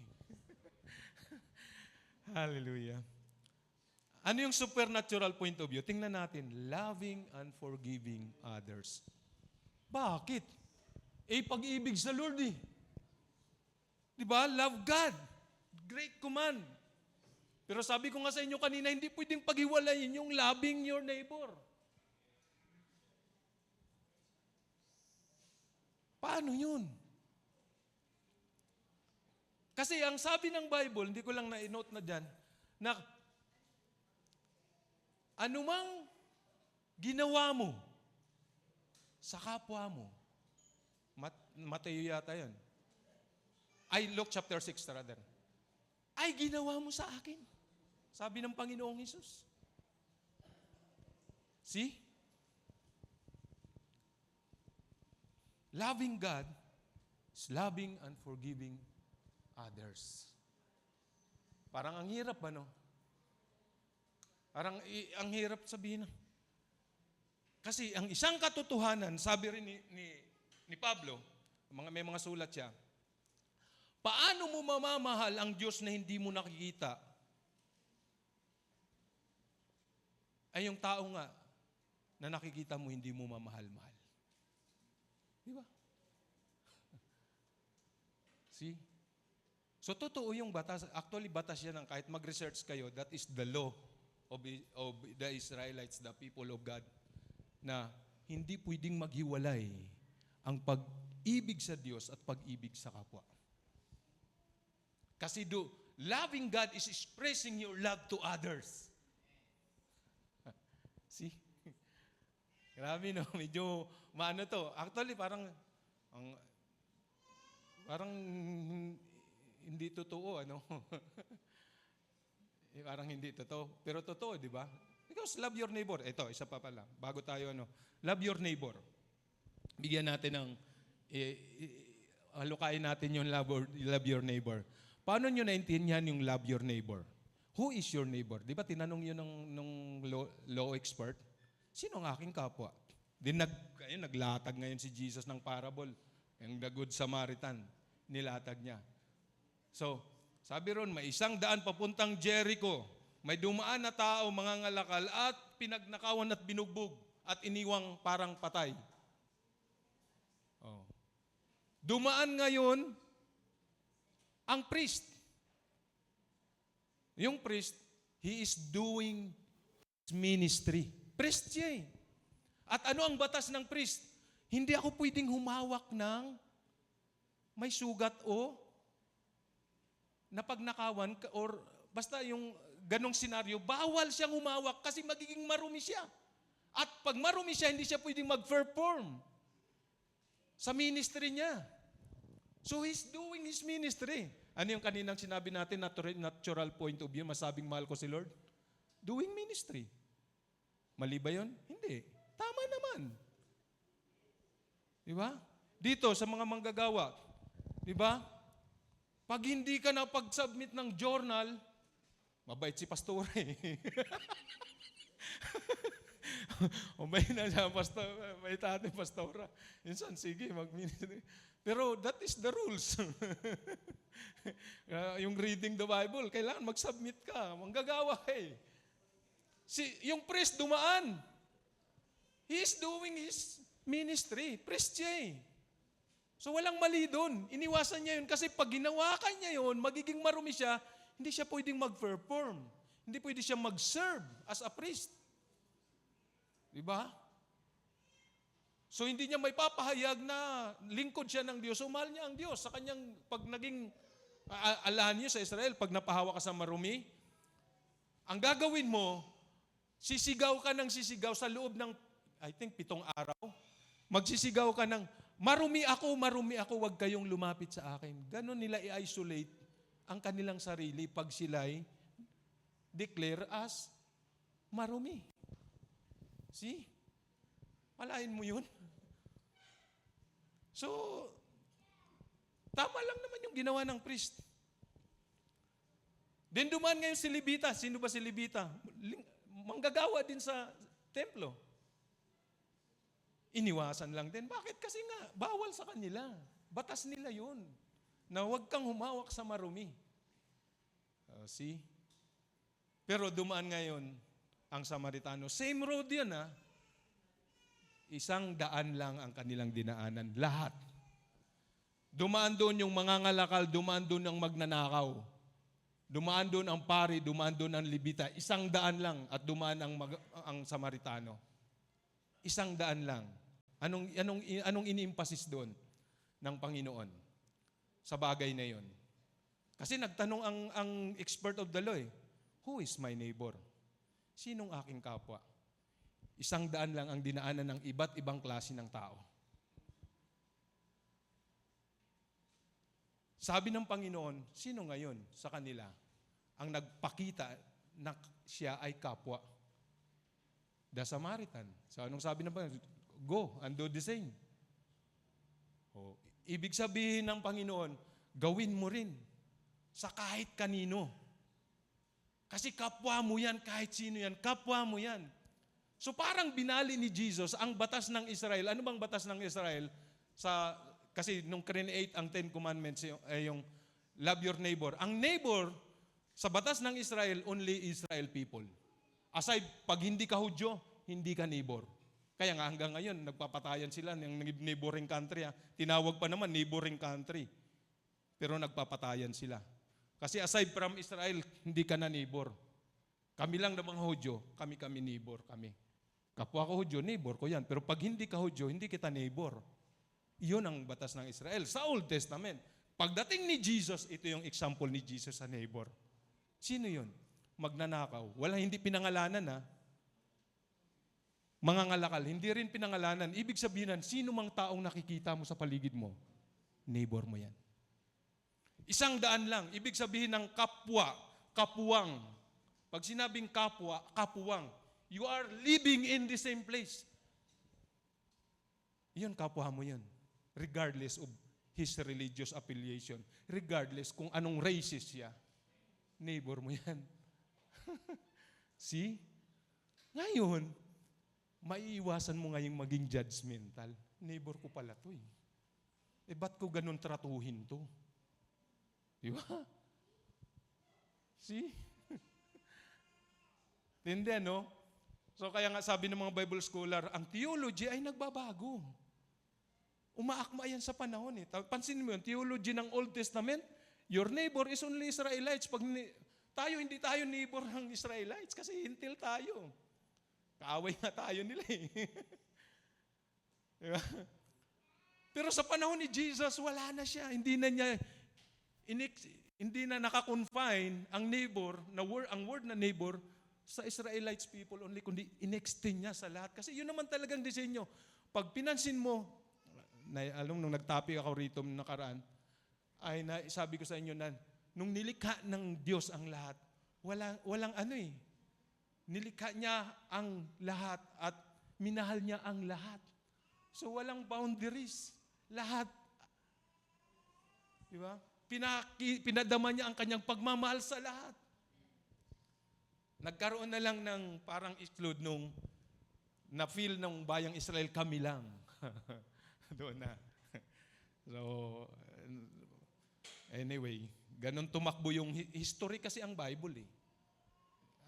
Hallelujah. Ano yung supernatural point of view? Tingnan natin, loving and forgiving others. Bakit? Pag-ibig sa Lord eh. Diba? Love God. Great command. Pero sabi ko nga sa inyo kanina, hindi pwedeng paghiwalayin yung loving your neighbor. Paano yun? Kasi ang sabi ng Bible, hindi ko lang na-note na dyan, na anumang ginawa mo sa kapwa mo, Mateo yata yun, Luke chapter 6 rather. Ay, ginawa mo sa akin. Sabi ng Panginoong Hesus. See? Loving God is loving and forgiving others. Parang ang hirap ba, no? Parang ang hirap sabihin. Kasi ang isang katotohanan, sabi rin ni Pablo, may mga sulat siya, paano mo mamamahal ang Diyos na hindi mo nakikita? Ay yung tao nga na nakikita mo hindi mo mamahal-mahal. Di ba? See? So totoo yung batas. Actually, batas yan kahit mag-research kayo, that is the law of the Israelites, the people of God, na hindi pwedeng maghiwalay ang pag-ibig sa Diyos at pag-ibig sa kapwa. Kasi loving God is expressing your love to others. See? Grabe no, medyo maano to. Actually, parang hindi totoo, ano? Parang hindi totoo. Pero totoo, di ba? Because love your neighbor. Ito, isa pa pala. Bago tayo, love your neighbor. Bigyan natin ng, halukain natin yung love your neighbor. Paano nyo naintindihan yung love your neighbor? Who is your neighbor? Di ba tinanong yun ng law expert? Sino ang aking kapwa? Naglatag ngayon si Jesus ng parable. Yung the Good Samaritan, nilatag niya. So, sabi ron, may 100 papuntang Jericho. May dumaan na tao, mga ngalakal, at pinagnakawan at binugbog at iniwang parang patay. Dumaan ngayon ang priest. Yung priest, he is doing his ministry. Priest siya eh. At ano ang batas ng priest? Hindi ako pwedeng humawak ng may sugat o napagnakawan or basta yung ganong senaryo, bawal siyang humawak kasi magiging marumi siya. At pag marumi siya, hindi siya pwedeng mag-perform sa ministry niya. So he's doing his ministry. Ano yung kaninang sinabi natin, natural point of view, masabing mahal ko si Lord? Doing ministry. Mali ba yun? Hindi. Tama naman. Di ba? Dito sa mga manggagawa, di ba? Pag hindi ka na pag-submit ng journal, mabait si pastor eh. Umay na siya, pastor, may tate pastora. Minsan, sige, mag-ministry. Pero that is the rules. Yung reading the Bible, kailangan mag-submit ka. Manggagawa eh. Yung priest dumaan. He is doing his ministry. Priest siya eh. So walang mali doon. Iniwasan niya yun kasi pag ginawa ka niya yun, magiging marumi siya, hindi siya pwedeng mag-perform. Hindi pwede siya mag-serve as a priest. Diba? So hindi niya may papahayag na lingkod siya ng Diyos. So mahal niya ang Diyos. Sa kanyang pag naging alahan niyo sa Israel, pag napahawa ka sa marumi, ang gagawin mo, sisigaw ka ng sisigaw sa loob ng, I think, 7 araw. Magsisigaw ka ng, marumi ako, wag kayong lumapit sa akin. Ganon nila i-isolate ang kanilang sarili pag sila'y declare as marumi. See? Malain mo yun. So, tama lang naman yung ginawa ng priest. Then dumaan ngayon si Levita. Sino ba si Levita? Manggagawa din sa templo. Iniwasan lang din. Bakit? Kasi nga, bawal sa kanila. Batas nila yun. Na huwag kang humawak sa marumi. See? Pero dumaan ngayon ang Samaritano. Same road yan ha. 100 lang ang kanilang dinaanan. Lahat. Dumaan doon yung mangangalakal, dumaan doon ang magnanakaw. Dumaan doon ang pari, dumaan doon ang Levita. 100 lang at dumaan ang Samaritano. 100 lang. Anong ini-emphasis doon ng Panginoon sa bagay na yon? Kasi nagtanong ang expert of the law who is my neighbor? Sinong aking kapwa? 100 lang ang dinaanan ng iba't ibang klase ng tao. Sabi ng Panginoon, sino ngayon sa kanila ang nagpakita na siya ay kapwa? The Samaritan. So anong sabi ng Panginoon? Go and do the same. Ibig sabihin ng Panginoon, gawin mo rin sa kahit kanino. Kasi kapwa mo yan, kahit sino yan, kapwa mo yan. So parang binali ni Jesus ang batas ng Israel. Ano bang batas ng Israel? Kasi nung create ang 10 Commandments, yung love your neighbor. Ang neighbor, sa batas ng Israel, only Israel people. Aside, pag hindi ka Hudyo, hindi ka neighbor. Kaya nga hanggang ngayon, nagpapatayan sila ng neighboring country. Tinawag pa naman neighboring country. Pero nagpapatayan sila. Kasi aside from Israel, hindi ka na neighbor. Kami lang na mga Hudyo, kami neighbor kami. Kapwa ko Hudyo, neighbor ko yan. Pero pag hindi ka Hudyo, hindi kita neighbor. Iyon ang batas ng Israel. Sa Old Testament, pagdating ni Jesus, ito yung example ni Jesus sa neighbor. Sino yun? Magnanakaw. Wala, hindi pinangalanan ha. Mangangalakal, hindi rin pinangalanan. Ibig sabihin, sino mang taong nakikita mo sa paligid mo, neighbor mo yan. 100 lang. Ibig sabihin ng kapwa, kapuwang. Pag sinabing kapwa, kapuwang. You are living in the same place. Iyon, kapwa mo yun. Regardless of his religious affiliation. Regardless kung anong races siya. Neighbor mo yan. See? Ngayon, maiiwasan mo ngayong maging judgmental. Neighbor ko pala to eh. Ba't ko ganun tratuhin to? Di ba? See? Hindi, no? So kaya nga sabi ng mga Bible scholar, ang theology ay nagbabago. Umaakma yan sa panahon eh. Pansin mo yun, theology ng Old Testament, your neighbor is only Israelites. Tayo, hindi tayo neighbor ng Israelites kasi hintil tayo. Kaaway nga tayo nila eh. Diba? Pero sa panahon ni Jesus, wala na siya. Hindi na naka-confine ang neighbor, ang word na neighbor, sa Israelites people only, kundi in-extend niya sa lahat. Kasi yun naman talagang disenyo. Pag pinansin mo, alam nung nag-topic ako rito nung nakaraan, sabi ko sa inyo na, nung nilikha ng Diyos ang lahat, walang nilikha niya ang lahat at minahal niya ang lahat. So walang boundaries. Lahat. Di ba? Pinadama niya ang kanyang pagmamahal sa lahat. Nagkaroon na lang ng parang exclude nung na-feel ng bayang Israel, kami lang. Doon na. So, anyway, ganun tumakbo yung history kasi ang Bible eh.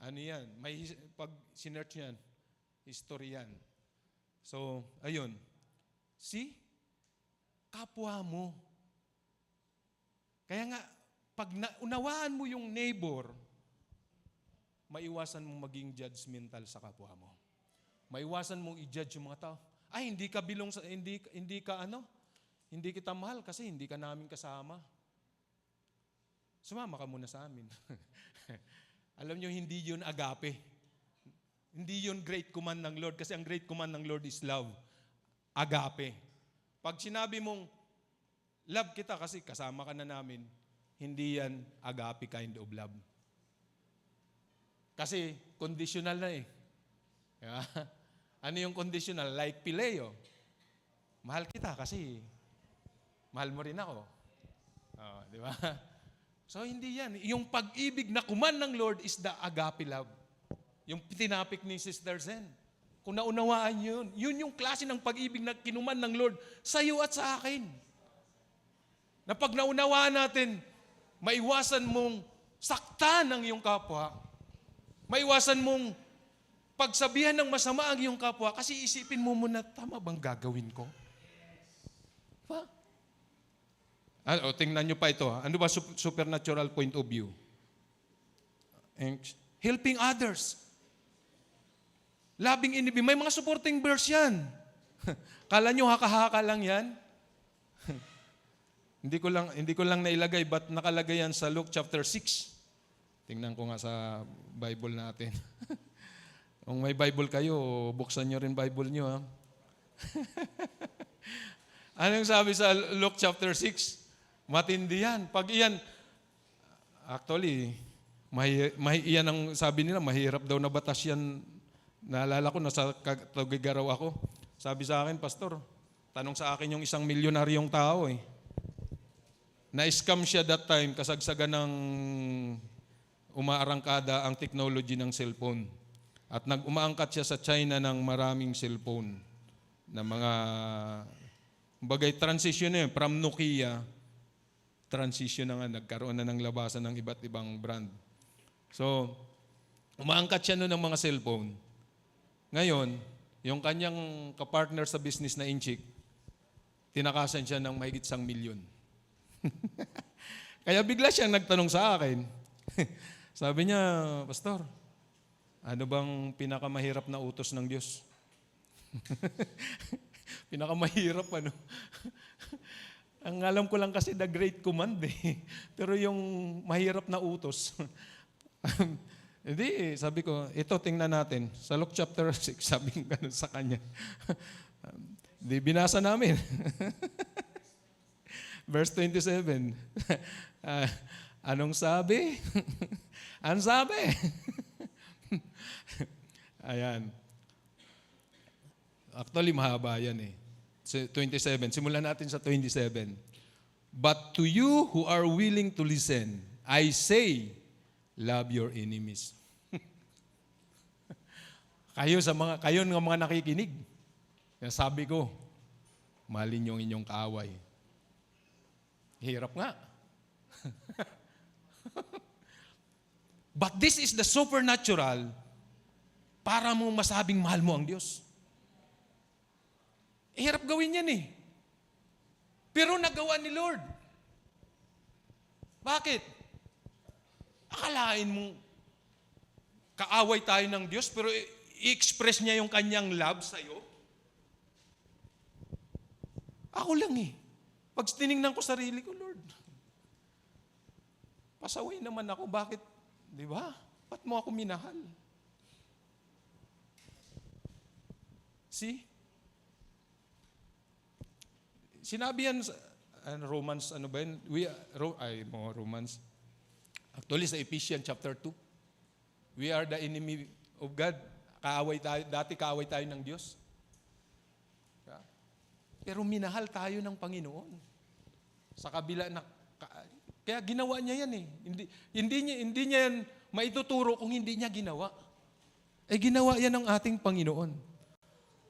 Ano yan? Pag sinearch yan, history yan. So, ayun. See? Kapwa mo. Kaya nga, pag unawaan mo yung neighbor, maiwasan mong maging judgmental sa kapwa mo. Maiwasan mong i-judge yung mga tao. Ay, hindi ka bilong sa hindi kita mahal kasi hindi ka namin kasama. Sumama ka muna sa amin. Alam nyo, hindi yun agape. Hindi yun great command ng Lord kasi ang great command ng Lord is love. Agape. Pag sinabi mong love kita kasi kasama ka na namin, hindi yan agape kind of love. Kasi conditional na eh. Yeah. Ano yung conditional? Like Pileo. Mahal kita kasi mahal mo rin ako. Di ba? So hindi yan. Yung pag-ibig na command ng Lord is the agape love. Yung tinapik ni Sister Zen. Kung naunawaan yun, yun yung klase ng pag-ibig na kinuman ng Lord sa iyo at sa akin. Na pag naunawaan natin, maiwasan mong saktan ang iyong kapwa. Maiwasan mong pagsabihan ng masama ang iyong kapwa kasi isipin mo muna, tama bang gagawin ko? Pa? Tingnan nyo pa ito. Ano ba supernatural point of view? Helping others. Loving inibig. May mga supporting verse yan. Kala nyo haka-haka lang yan? Hindi ko lang nailagay, but nakalagay yan sa Luke chapter 6. Tingnan ko nga sa Bible natin. Kung may Bible kayo, buksan nyo rin Bible nyo. Ha? Anong sabi sa Luke chapter 6? Matindi yan. Pag iyan, actually, iyan ang sabi nila, mahirap daw na batas yan. Naalala ko, nasa Tugigaraw ako. Sabi sa akin, Pastor, tanong sa akin yung isang milyonaryong tao eh. Na-scam siya that time, kasagsagan ng umaarangkada ang technology ng cellphone. At umaangkat siya sa China ng maraming cellphone na mga bagay transition na yun, from Nokia, transition na nga, nagkaroon na ng labasan ng iba't ibang brand. So, umaangkat siya noon ng mga cellphone. Ngayon, yung kanyang kapartner sa business na Inchik, tinakasan siya ng mahigit 1 milyon. Kaya bigla siyang nagtanong sa akin. Sabi niya, Pastor, ano bang pinakamahirap na utos ng Diyos? Pinakamahirap ano? Ang alam ko lang kasi the great command eh. Pero yung mahirap na utos. Hindi, sabi ko, ito tingnan natin. Sa Luke chapter 6, sabi ko ganun sa kanya. Di binasa namin. Verse 27. Anong sabi? Ang sabi? Ayan. Actually, mahaba yan eh. 27. Simulan natin sa 27. But to you who are willing to listen, I say, love your enemies. Kayo ng mga nakikinig. Kaya sabi ko, mahalin yung inyong kaaway. Hirap nga. But this is the supernatural para mo masabing mahal mo ang Diyos. Hirap gawin yan eh. Pero nagawa ni Lord. Bakit? Akalain mo, kaaway tayo ng Diyos, pero i-express niya yung kanyang love sa'yo? Ako lang eh. Pag tinignan ko sarili ko, Lord, pasaway naman ako. Bakit? Di ba? Ba't mo ako minahal? See? Sinabi yan sa Romans, ano ba yun? Romans. Actually, sa Ephesians chapter 2. We are the enemy of God. Kaaway tayo, dati kaaway tayo ng Diyos. Pero minahal tayo ng Panginoon. Sa kabila na, kaya ginawa niya yan eh. Hindi niya yan maituturo kung hindi niya ginawa. Ginawa yan ng ating Panginoon.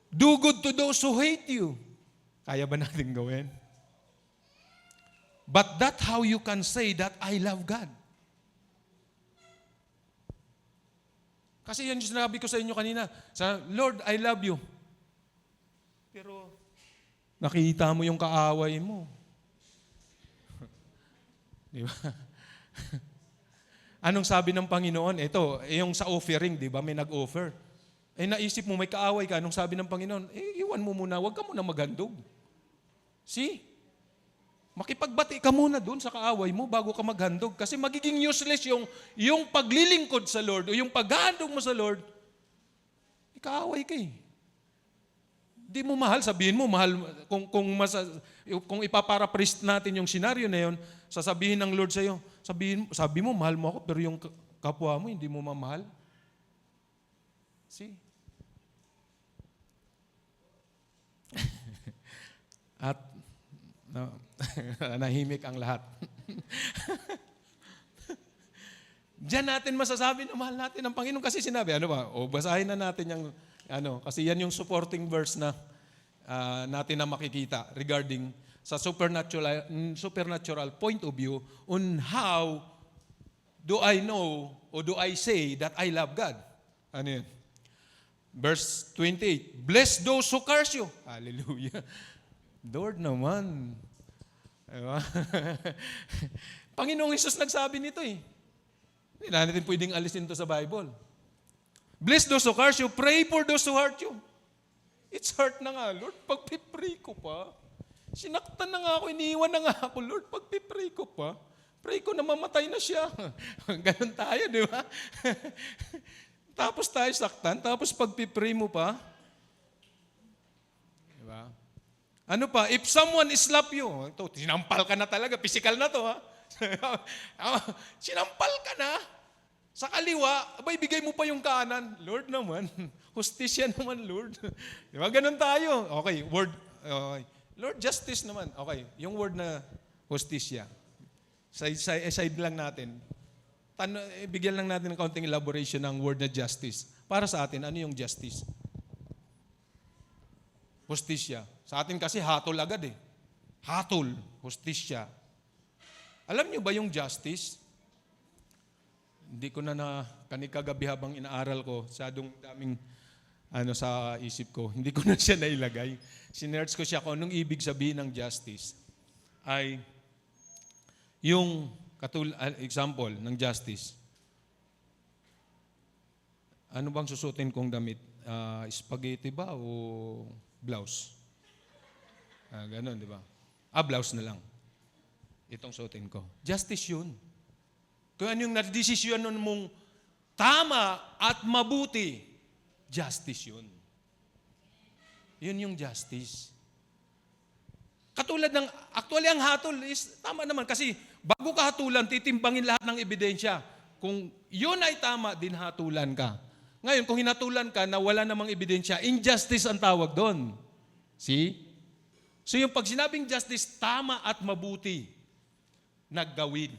Do good to those who hate you. Kaya ba natin gawin? But that's how you can say that I love God. Kasi yan yung sinabi ko sa inyo kanina. Lord, I love you. Pero nakita mo yung kaaway mo. Di ba? Anong sabi ng Panginoon? Ito, yung sa offering, di ba? May nag-offer. Naisip mo, may kaaway ka. Anong sabi ng Panginoon? Iwan mo muna, huwag ka muna maghandog. See? Makipagbati ka muna dun sa kaaway mo bago ka maghandog. Kasi magiging useless yung paglilingkod sa Lord o yung paghandog mo sa Lord. Kaaway ka eh. Di mo mahal, sabihin mo, mahal, kung ipaparapriest natin yung senaryo na yun, sasabihin ng Lord sa'yo, sabi mo, mahal mo ako, pero yung kapwa mo, hindi mo mamahal. See? At, nahimik ang lahat. Diyan natin masasabi na mahal natin ang Panginoon kasi sinabi, basahin na natin yung, kasi yan yung supporting verse na natin na makikita regarding sa supernatural point of view on how do I know or do I say that I love God? Ano yun? Verse 28, bless those who curse you. Hallelujah. Lord naman. Diba? Panginoong Hesus nagsabi nito eh. Hindi na natin pwedeng alisin ito sa Bible. Bless those who curse you. Pray for those who hurt you. It's hurt na nga, Lord. Pagpipray ko pa. Sinaktan na nga ako, iniiwan na nga ako, Lord. Pagpipray ko pa. Pray ko na mamatay na siya. Ganon tayo, di ba? Tapos tayo saktan, tapos pagpipray mo pa. Di ba? Ano pa? If someone slap you, ito, sinampal ka na talaga, physical na to, ha? Sinampal ka na. Sa kaliwa, abay, bigay mo pa yung kanan. Lord naman, hustisya naman, Lord. Di ba? Ganun tayo. Okay, word, Lord, justice naman. Okay, yung word na hustisya. Side lang natin. Bigyan lang natin ng kaunting elaboration ng word na justice. Para sa atin, ano yung justice? Hustisya. Sa atin kasi hatol agad eh. Hatol, hustisya. Alam niyo ba yung justice? Hindi ko na kanikagabi habang inaaral ko, sadong daming sa isip ko, hindi ko na siya nailagay. Sinerge ko siya kung anong ibig sabihin ng justice. Ay, yung example ng justice. Ano bang susutin kong damit? Spaghetti ba o blouse? Ganon, di ba? Blouse na lang. Itong suotin ko. Justice yun. Kung ano yung nadesisyonan mong tama at mabuti, justice yun. Yun yung justice. Katulad ng, actually ang hatol is, tama naman kasi bago ka hatulan, titimbangin lahat ng ebidensya. Kung yun ay tama, din hatulan ka. Ngayon, kung hinatulan ka na wala namang ebidensya, injustice ang tawag doon. See? So yung pag sinabing justice, tama at mabuti, naggawin.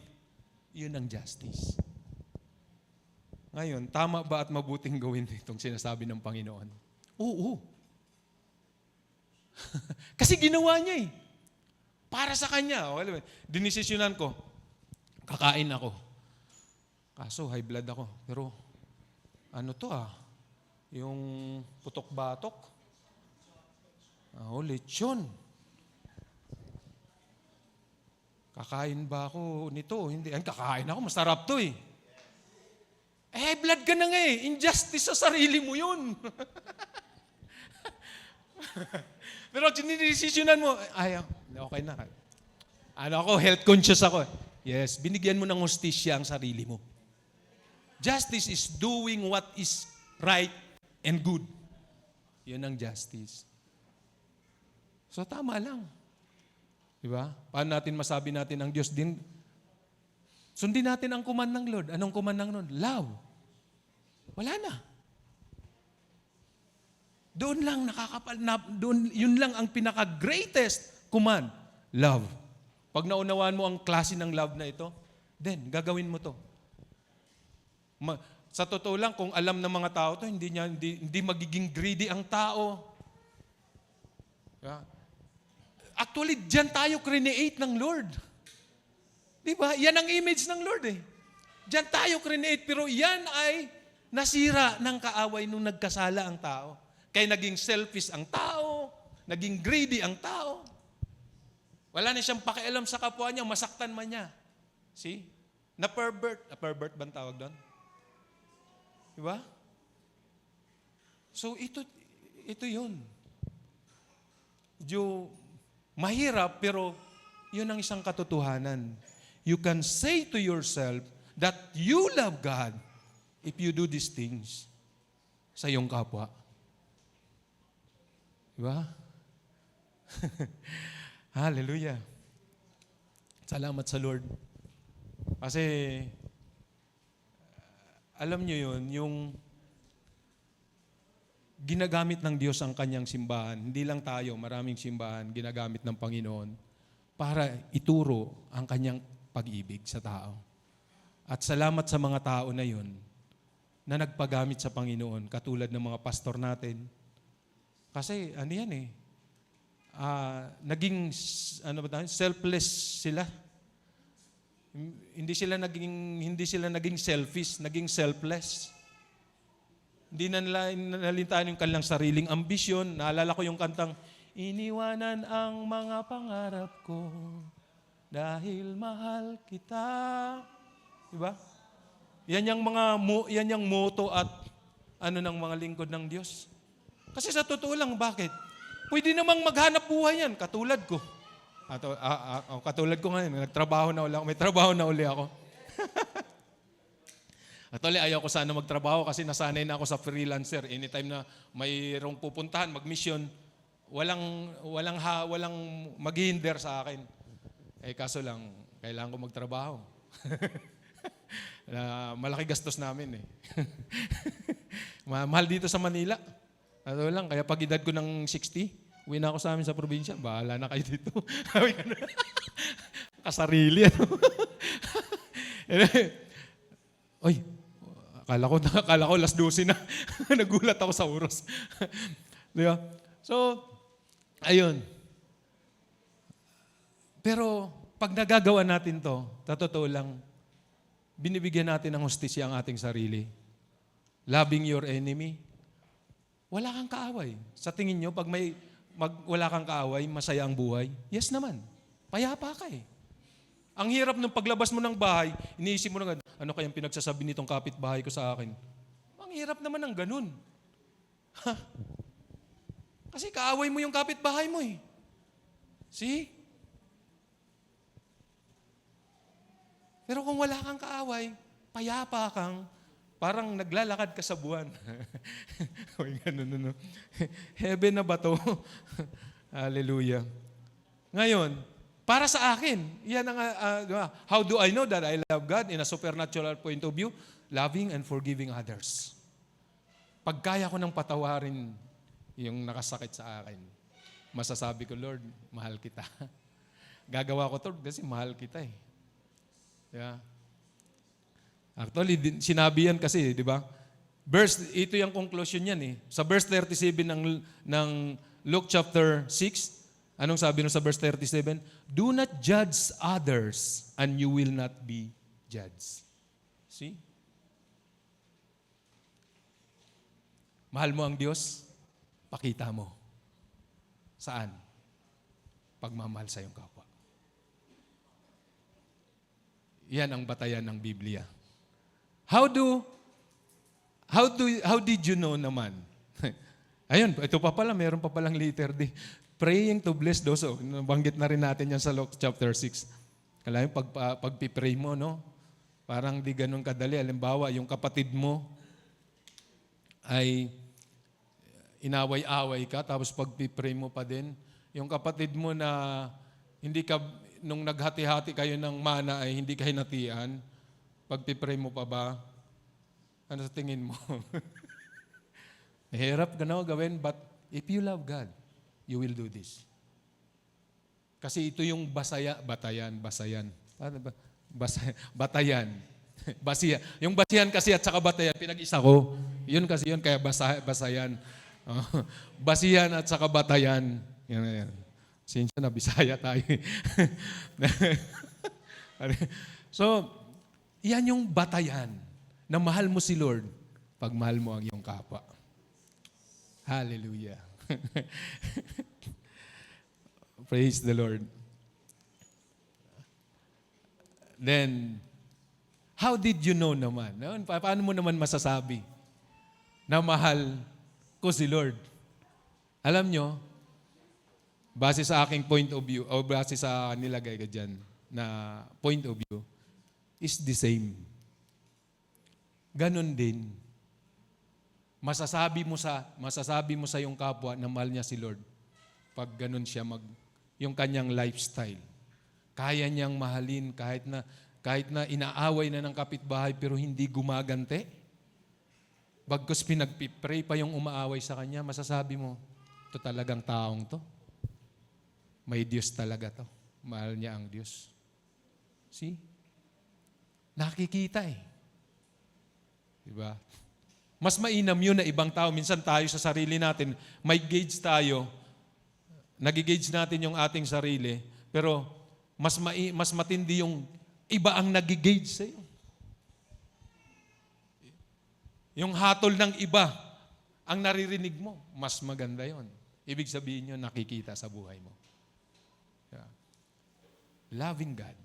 Yun ang justice. Ngayon, tama ba at mabuting gawin itong sinasabi ng Panginoon? Oo. Kasi ginawa niya eh. Para sa Kanya. Dinesisyonan ko, kakain ako. Kaso, high blood ako. Pero, yung putok-batok. Lechon. kakain ba ako nito? Hindi. Ay, kakain ako, masarap to eh. Blood ka na nga eh. Injustice sa sarili mo yun. Pero dinidesisyonan mo, ay, okay na. Health conscious ako. Yes, binigyan mo ng hustisya ang sarili mo. Justice is doing what is right and good. Yun ang justice. So tama lang. Diba? Paano natin masabi natin ang Diyos din? Sundin natin ang command ng Lord. Anong command ng Lord? Love. Wala na. Doon lang yun lang ang pinaka-greatest command. Love. Pag naunawaan mo ang klase ng love na ito, then gagawin mo to. Sa totoo lang, kung alam ng mga tao to, hindi magiging greedy ang tao. Yeah. Actually, diyan tayo create ng Lord. Di ba? Yan ang image ng Lord eh. Diyan tayo create, pero yan ay nasira ng kaaway nung nagkasala ang tao. Kaya naging selfish ang tao, naging greedy ang tao. Wala na siyang pakialam sa kapwa niya, masaktan man niya. See? Na-pervert. Na-pervert ba ang tawag doon? Di ba? So, ito yun. Mahirap, pero yun ang isang katotohanan. You can say to yourself that you love God if you do these things sa iyong kapwa. Diba? Hallelujah. Salamat sa Lord. Kasi, alam nyo yun, yung ginagamit ng Diyos ang kanyang simbahan. Hindi lang tayo, maraming simbahan ginagamit ng Panginoon para ituro ang kanyang pag-ibig sa tao. At salamat sa mga tao na yun na nagpagamit sa Panginoon, katulad ng mga pastor natin. Kasi ano yan eh, naging selfless sila. Hindi sila naging selfish, naging selfless. Hindi na nalintaan yung kanilang sariling ambisyon. Naalala ko yung kantang, iniwanan ang mga pangarap ko dahil mahal kita. Diba? Yan yung motto at ng mga lingkod ng Diyos. Kasi sa totoo lang, bakit? Pwede namang maghanap buhay yan, katulad ko. Katulad ko ngayon, nagtrabaho na uli ako. May trabaho na uli ako. Actually, ayaw ko sana magtrabaho kasi nasanay na ako sa freelancer. Anytime na mayroong pupuntahan, mag-mission, walang maghihinder sa akin. Kaso lang, kailangan ko magtrabaho. Malaki gastos namin eh. Mahal dito sa Manila. Ano lang, kaya pag edad ko ng 60, uwi na ako sa amin sa probinsya. Bahala na kayo dito. Kasarili. Oy, akala ko last 12 na. Nagulat ako sa oras. Diba? So, ayun. Pero, pag nagagawa natin to, totoo lang, binibigyan natin ng hustisya ang ating sarili. Loving your enemy. Wala kang kaaway. Sa tingin nyo, pag wala kang kaaway, masaya ang buhay? Yes naman. Payapa ka eh. Ang hirap ng paglabas mo ng bahay, iniisip mo na, ano kayang pinagsasabi nitong kapitbahay ko sa akin? Ang hirap naman ng ganun. Kasi kaaway mo yung kapitbahay mo eh. See? Pero kung wala kang kaaway, payapa kang, parang naglalakad ka sa buwan. Ganun. Heaven na ba to? Hallelujah. Ngayon, para sa akin, yan ang, how do I know that I love God in a supernatural point of view? Loving and forgiving others. Pagkaya ko nang patawarin yung nakasakit sa akin, masasabi ko, Lord, mahal kita. Gagawa ko to kasi mahal kita eh. Yeah. Actually, sinabi yan kasi, di ba? Ito yung conclusion yan eh. Sa verse 37 ng Luke chapter 6, anong sabi nun sa verse 37? Do not judge others and you will not be judged. See? Mahal mo ang Diyos? Pakita mo. Saan? Pagmamahal sa iyong kapwa. Yan ang batayan ng Biblia. How did you know naman? Ayun, ito pa pala, meron pa palang letter D. Praying to bless those. Nabanggit na rin natin yan sa Luke chapter 6. Kala yung pagpipray mo, no? Parang di ganun kadali. Halimbawa, yung kapatid mo ay inaway-away ka, tapos pagpipray mo pa din. Yung kapatid mo na hindi ka, nung naghati-hati kayo ng mana ay hindi ka hinatian, pagpipray mo pa ba? Ano sa tingin mo? Mahirap gawin, but if you love God, you will do this. Kasi ito yung batayan. Ano ba? Batayan. Basiya. Yung basihan kasi at saka batayan, pinag-isa ko. Yun kasi yun, kaya basayan. Basihan at saka batayan. Yan. Sinsya na, Bisaya tayo. So, yan yung batayan na mahal mo si Lord pag mahal mo ang iyong kapwa. Hallelujah. Praise the Lord. Then, how did you know naman? Paano mo naman masasabi na mahal ko si Lord? Alam nyo, base sa aking point of view, o base sa nilagay ka dyan na point of view, is the same. Ganon din. Masasabi mo sa iyong kapwa na mahal niya si Lord pag ganon siya yung kanyang lifestyle. Kaya niyang mahalin kahit na inaaway na ng kapitbahay pero hindi gumagante. Bagkus pinagpipray pa yung umaaway sa kanya, masasabi mo, ito talagang taong to. May Diyos talaga to. Mahal niya ang Diyos. See? Nakikita eh. Diba? Mas mainam yun na ibang tao. Minsan tayo sa sarili natin, may gauge tayo. Nagigauge natin yung ating sarili. Pero mas matindi yung iba ang nagigauge sa'yo. Yung hatol ng iba ang naririnig mo, mas maganda yon. Ibig sabihin yun, nakikita sa buhay mo. Yeah. Loving God.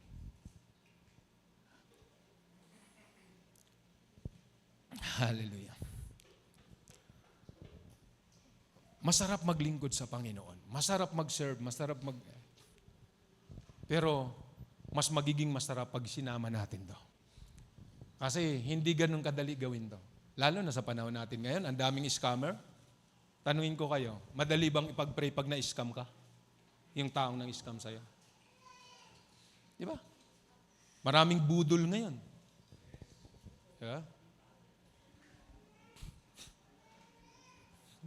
Hallelujah. Masarap maglingkod sa Panginoon. Masarap mag-serve, pero mas magiging masarap pag sinama natin to. Kasi hindi ganun kadali gawin to. Lalo na sa panahon natin ngayon, ang daming scammer. Tanungin ko kayo, madali bang ipag-pray pag na-scam ka? Yung taong nang scam sa'yo. Di ba? Maraming budol ngayon. Diba?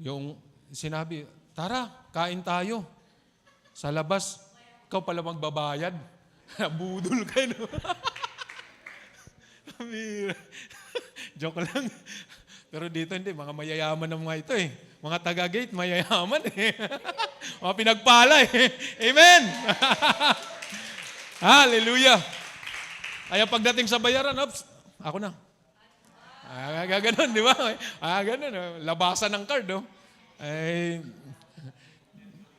Yung sinabi, tara, kain tayo. Sa labas, ikaw pala magbabayad. Budol ka, no? Joke lang. Pero dito hindi, mga mayayaman ng mga ito eh. Mga taga-gate, mayayaman eh. Mga pinagpala eh. Amen! Hallelujah! Kaya pagdating sa bayaran, ako na. Gaganon, di ba? Ganon. Labasan ng card, no? Ay,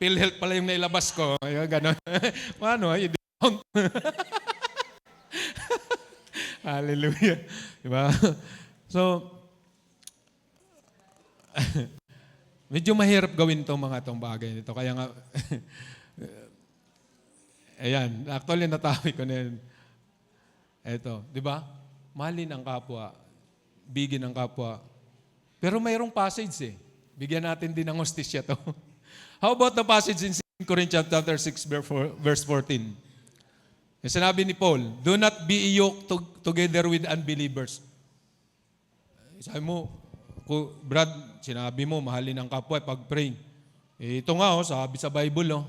PhilHealth pala yung nailabas ko. Ay, ganon. Paano? I-discount. Hallelujah. Di ba? So, medyo mahirap gawin itong mga itong bagay nito. Kaya nga, ayan, actually natawi ko na yun. Ito, di ba? Mahalin ang kapwa, bigin ang kapwa. Pero mayroong passage eh. Bigyan natin din ng hostisya to. How about the passage in 2 Corinthians chapter 6, verse 14? Yung sinabi ni Paul, do not be yoked together with unbelievers. Sabi mo, Brad, sinabi mo, mahalin ang kapwa pag-pray. Ito nga, sabi sa Bible,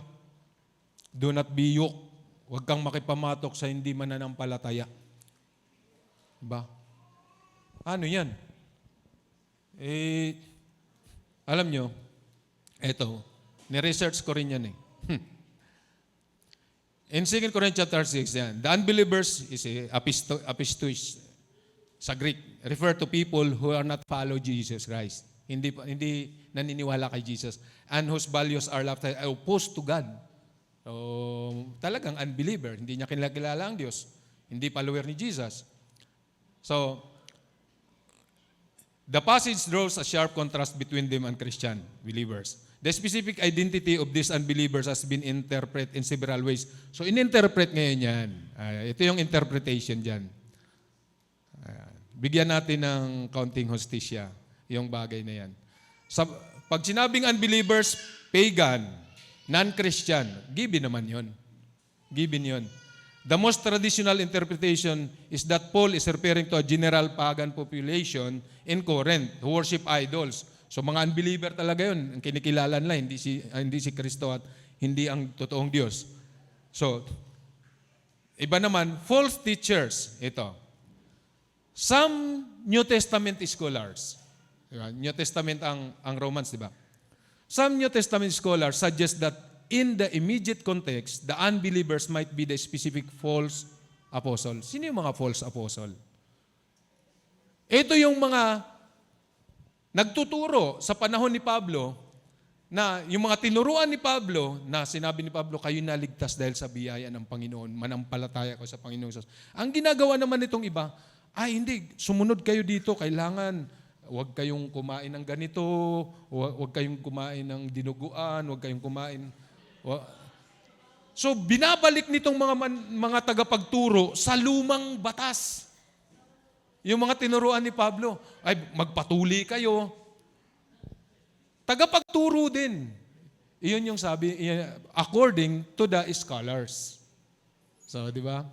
do not be yoked. Huwag kang makipamatok sa hindi mananampalataya. Diba? Ano yan? Alam nyo, eto, ni-research ko rin yan eh. In 2 Corinthians chapter 6, yan, the unbelievers is apistois sa Greek, refer to people who are not follow Jesus Christ. Hindi naniniwala kay Jesus. And whose values are opposed to God. So, talagang unbeliever. Hindi niya kilala ang Diyos. hindi follower ni Jesus. So, the passage draws a sharp contrast between them and Christian believers. The specific identity of these unbelievers has been interpreted in several ways. So, in-interpret ngayon yan. Ito yung interpretation dyan. Bigyan natin ng kaunting hostisya yung bagay na yan. Pag sinabing unbelievers, pagan, non-Christian, given naman yun. Given yun. The most traditional interpretation is that Paul is referring to a general pagan population in Corinth who worship idols. So mga unbeliever talaga yun. Ang kinikilala nila, hindi si Kristo at hindi ang totoong Diyos. So, iba naman, false teachers. Ito. Some New Testament scholars, diba? New Testament ang Romans, di ba? Some New Testament scholars suggest that in the immediate context, the unbelievers might be the specific false apostle. Sino yung mga false apostle? Ito yung mga nagtuturo sa panahon ni Pablo na yung mga tinuruan ni Pablo na sinabi ni Pablo, kayo naligtas dahil sa biyaya ng Panginoon, manampalataya ko sa Panginoon Jesus. Ang ginagawa naman nitong iba, hindi, sumunod kayo dito, kailangan huwag kayong kumain ng ganito, huwag kayong kumain ng dinuguan, huwag kayong kumain. So binabalik nitong mga tagapagturo sa lumang batas. Yung mga tinuruan ni Pablo, ay magpatuli kayo. Tagapagturo din. Iyon yung sabi, according to the scholars. So, di ba?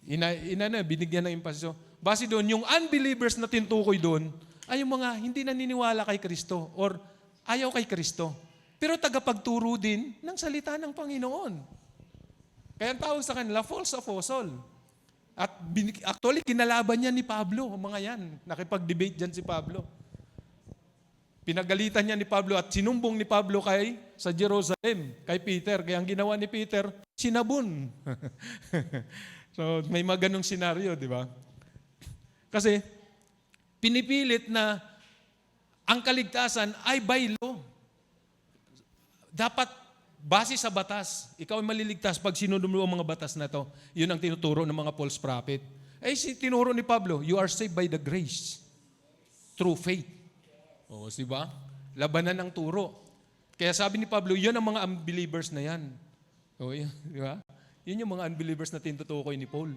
Binigyan ng emphasis. Base doon, yung unbelievers na tinutukoy doon, ay yung mga hindi naniniwala kay Kristo or ayaw kay Kristo. Pero tagapagturo din ng salita ng Panginoon. Kaya ang tawag sa kanila, false apostle. At actually, kinalaban niya ni Pablo, mga yan. Nakipag-debate dyan si Pablo. Pinagalitan niya ni Pablo at sinumbong ni Pablo sa Jerusalem, kay Peter. Kaya ang ginawa ni Peter, sinabon. So, may mga ganong senaryo, di ba? Kasi, pinipilit na ang kaligtasan ay by law. Dapat base sa batas. Ikaw ay maliligtas pag sinunod mo ang mga batas na to. Yun ang tinuturo ng mga false prophet. Tinuro ni Pablo, you are saved by the grace. Through faith. O, diba? Labanan ng turo. Kaya sabi ni Pablo, yun ang mga unbelievers na yan. O, diba? Yun yung mga unbelievers na tinutukoy ni Paul.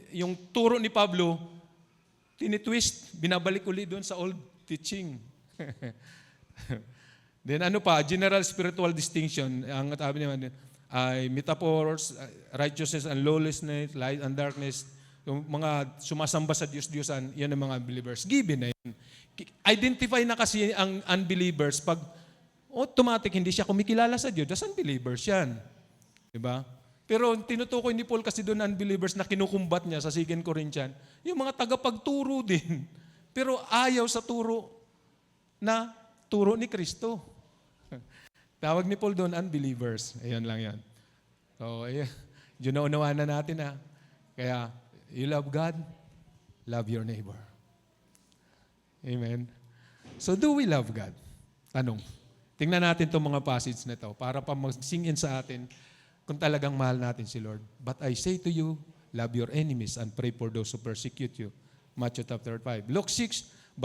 Yung turo ni Pablo, tinitwist, binabalik uli doon sa old teaching. Then ano pa, general spiritual distinction, ang sabi naman ay metaphors, righteousness and lawlessness, light and darkness, yung mga sumasamba sa Diyos-Diyosan, yan ang mga unbelievers. Given na yun. Identify na kasi ang unbelievers pag automatic hindi siya kumikilala sa Diyos, that's unbelievers yan. Diba? Pero tinutukoy ni Paul kasi doon unbelievers na kinukumbat niya sa 2 Corinthians, yung mga tagapagturo din. Pero ayaw sa turo ni Kristo. Tawag ni Paul doon unbelievers. Ayan lang yan. So, yun na unawaan na natin ha. Kaya, you love God, love your neighbor. Amen. So, do we love God? Tanong. Tingnan natin itong mga passage na ito para pa mag-sing in sa atin kung talagang mahal natin si Lord. But I say to you, love your enemies and pray for those who persecute you. Matthew chapter 5. Luke 6,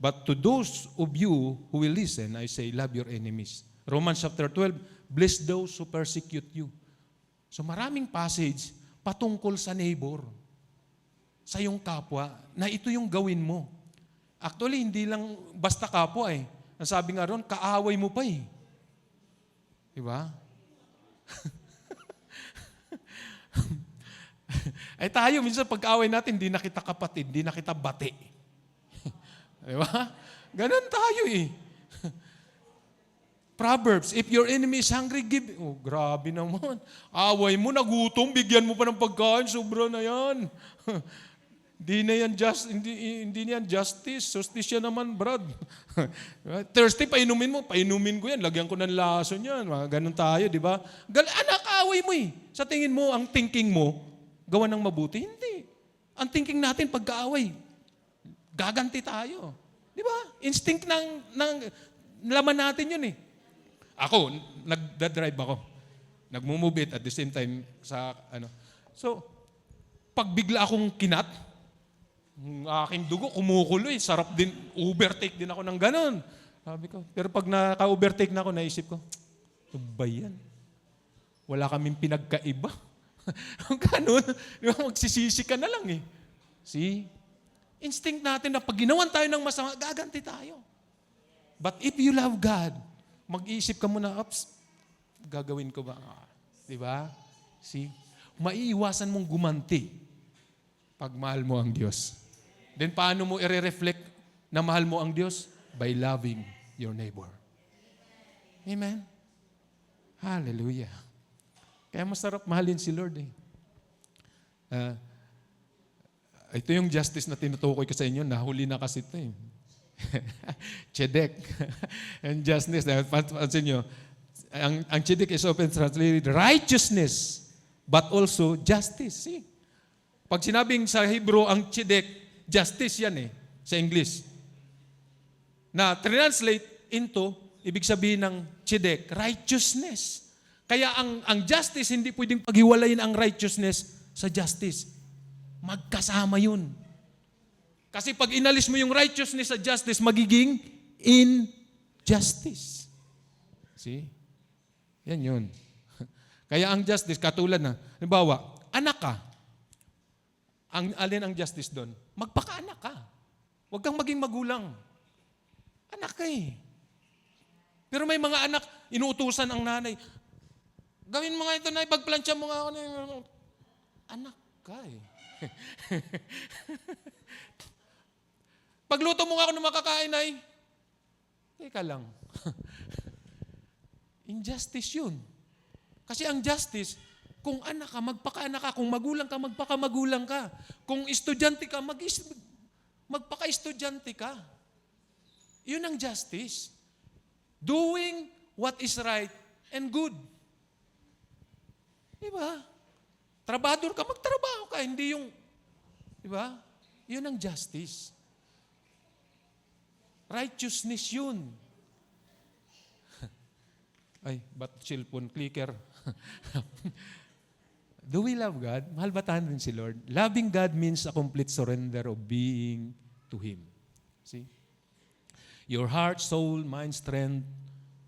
But to those of you who will listen, I say, love your enemies. Romans chapter 12, bless those who persecute you. So maraming passage patungkol sa neighbor, sa iyong kapwa, na ito yung gawin mo. Actually, hindi lang basta kapwa eh. Ang sabi nga ron, kaaway mo pa eh. Diba? Ay tayo, minsan pag-away natin, hindi na kita kapatid, hindi na kita bati. Diba? Ganon tayo eh. Proverbs, if your enemy is hungry, give. Oh, grabe naman. Away mo, nagutom, bigyan mo pa ng pagkain, sobra na yan. Hindi na yan justice. Justice yan naman, brad. Thirsty, painumin ko yan. Lagyan ko ng laso niyan. Ganon tayo, di ba? Anak, away mo eh. Sa tingin mo, ang thinking mo, gawa ng mabuti? Hindi. Ang thinking natin, pagkaaway, gaganti tayo. Di ba? Instinct ng laman natin yun eh. Ako, nagdadrive ako. Nagmumove it at the same time sa So, pag bigla akong kinat, ang aking dugo kumukuloy, sarap din, overtake din ako ng ganon. Sabi ko, pero pag naka-overtake na ako, naisip ko, ano ba yan? Wala kaming pinagkaiba. Ganon, di ba, magsisisi ka na lang eh. See? Instinct natin na pag ginawan tayo ng masama, gaganti tayo. But if you love God, mag-iisip ka muna, ups, gagawin ko ba? Di ba? See? Maiiwasan mong gumanti pag mahal mo ang Diyos. Then paano mo i-reflect na mahal mo ang Diyos? By loving your neighbor. Amen? Hallelujah. Kaya masarap mahalin si Lord eh. Ito yung justice na tinutukoy ko sa inyo. Nahuli na kasi ito eh. Tzedek. And justice. Pansin nyo, ang tzedek is often translated righteousness, but also justice. See? Pag sinabing sa Hebrew, ang tzedek, justice yan eh, sa English. Na translate into, ibig sabihin ng tzedek, righteousness. Kaya ang justice, hindi pwedeng paghiwalayin ang righteousness sa justice. Magkasama yun. Kasi pag inalis mo yung righteousness sa justice, magiging injustice. See? Yan yun. Kaya ang justice, katulad na, halimbawa, anak ka. Alin ang justice doon? Magpakaanak ka. Huwag kang maging magulang. Anak ka eh. Pero may mga anak, inuutusan ang nanay, gawin mo nga ito na, pagplansya mo nga ako na. Anak ka eh. Pagluto mo nga ako ng makakain ay, teka lang. Injustice yun. Kasi ang justice, kung anak ka, magpakaanak ka. Kung magulang ka, magpakamagulang ka. Kung estudyante ka, magpaka-estudyante ka. Yun ang justice. Doing what is right and good. Diba? Trabador ka, magtrabaho ka. Hindi yung, diba? Yun ang justice. Righteousness yun. Ay, ba't cellphone clicker? Do we love God? Mahal ba tayo rin si Lord? Loving God means a complete surrender of being to Him. See? Your heart, soul, mind, strength,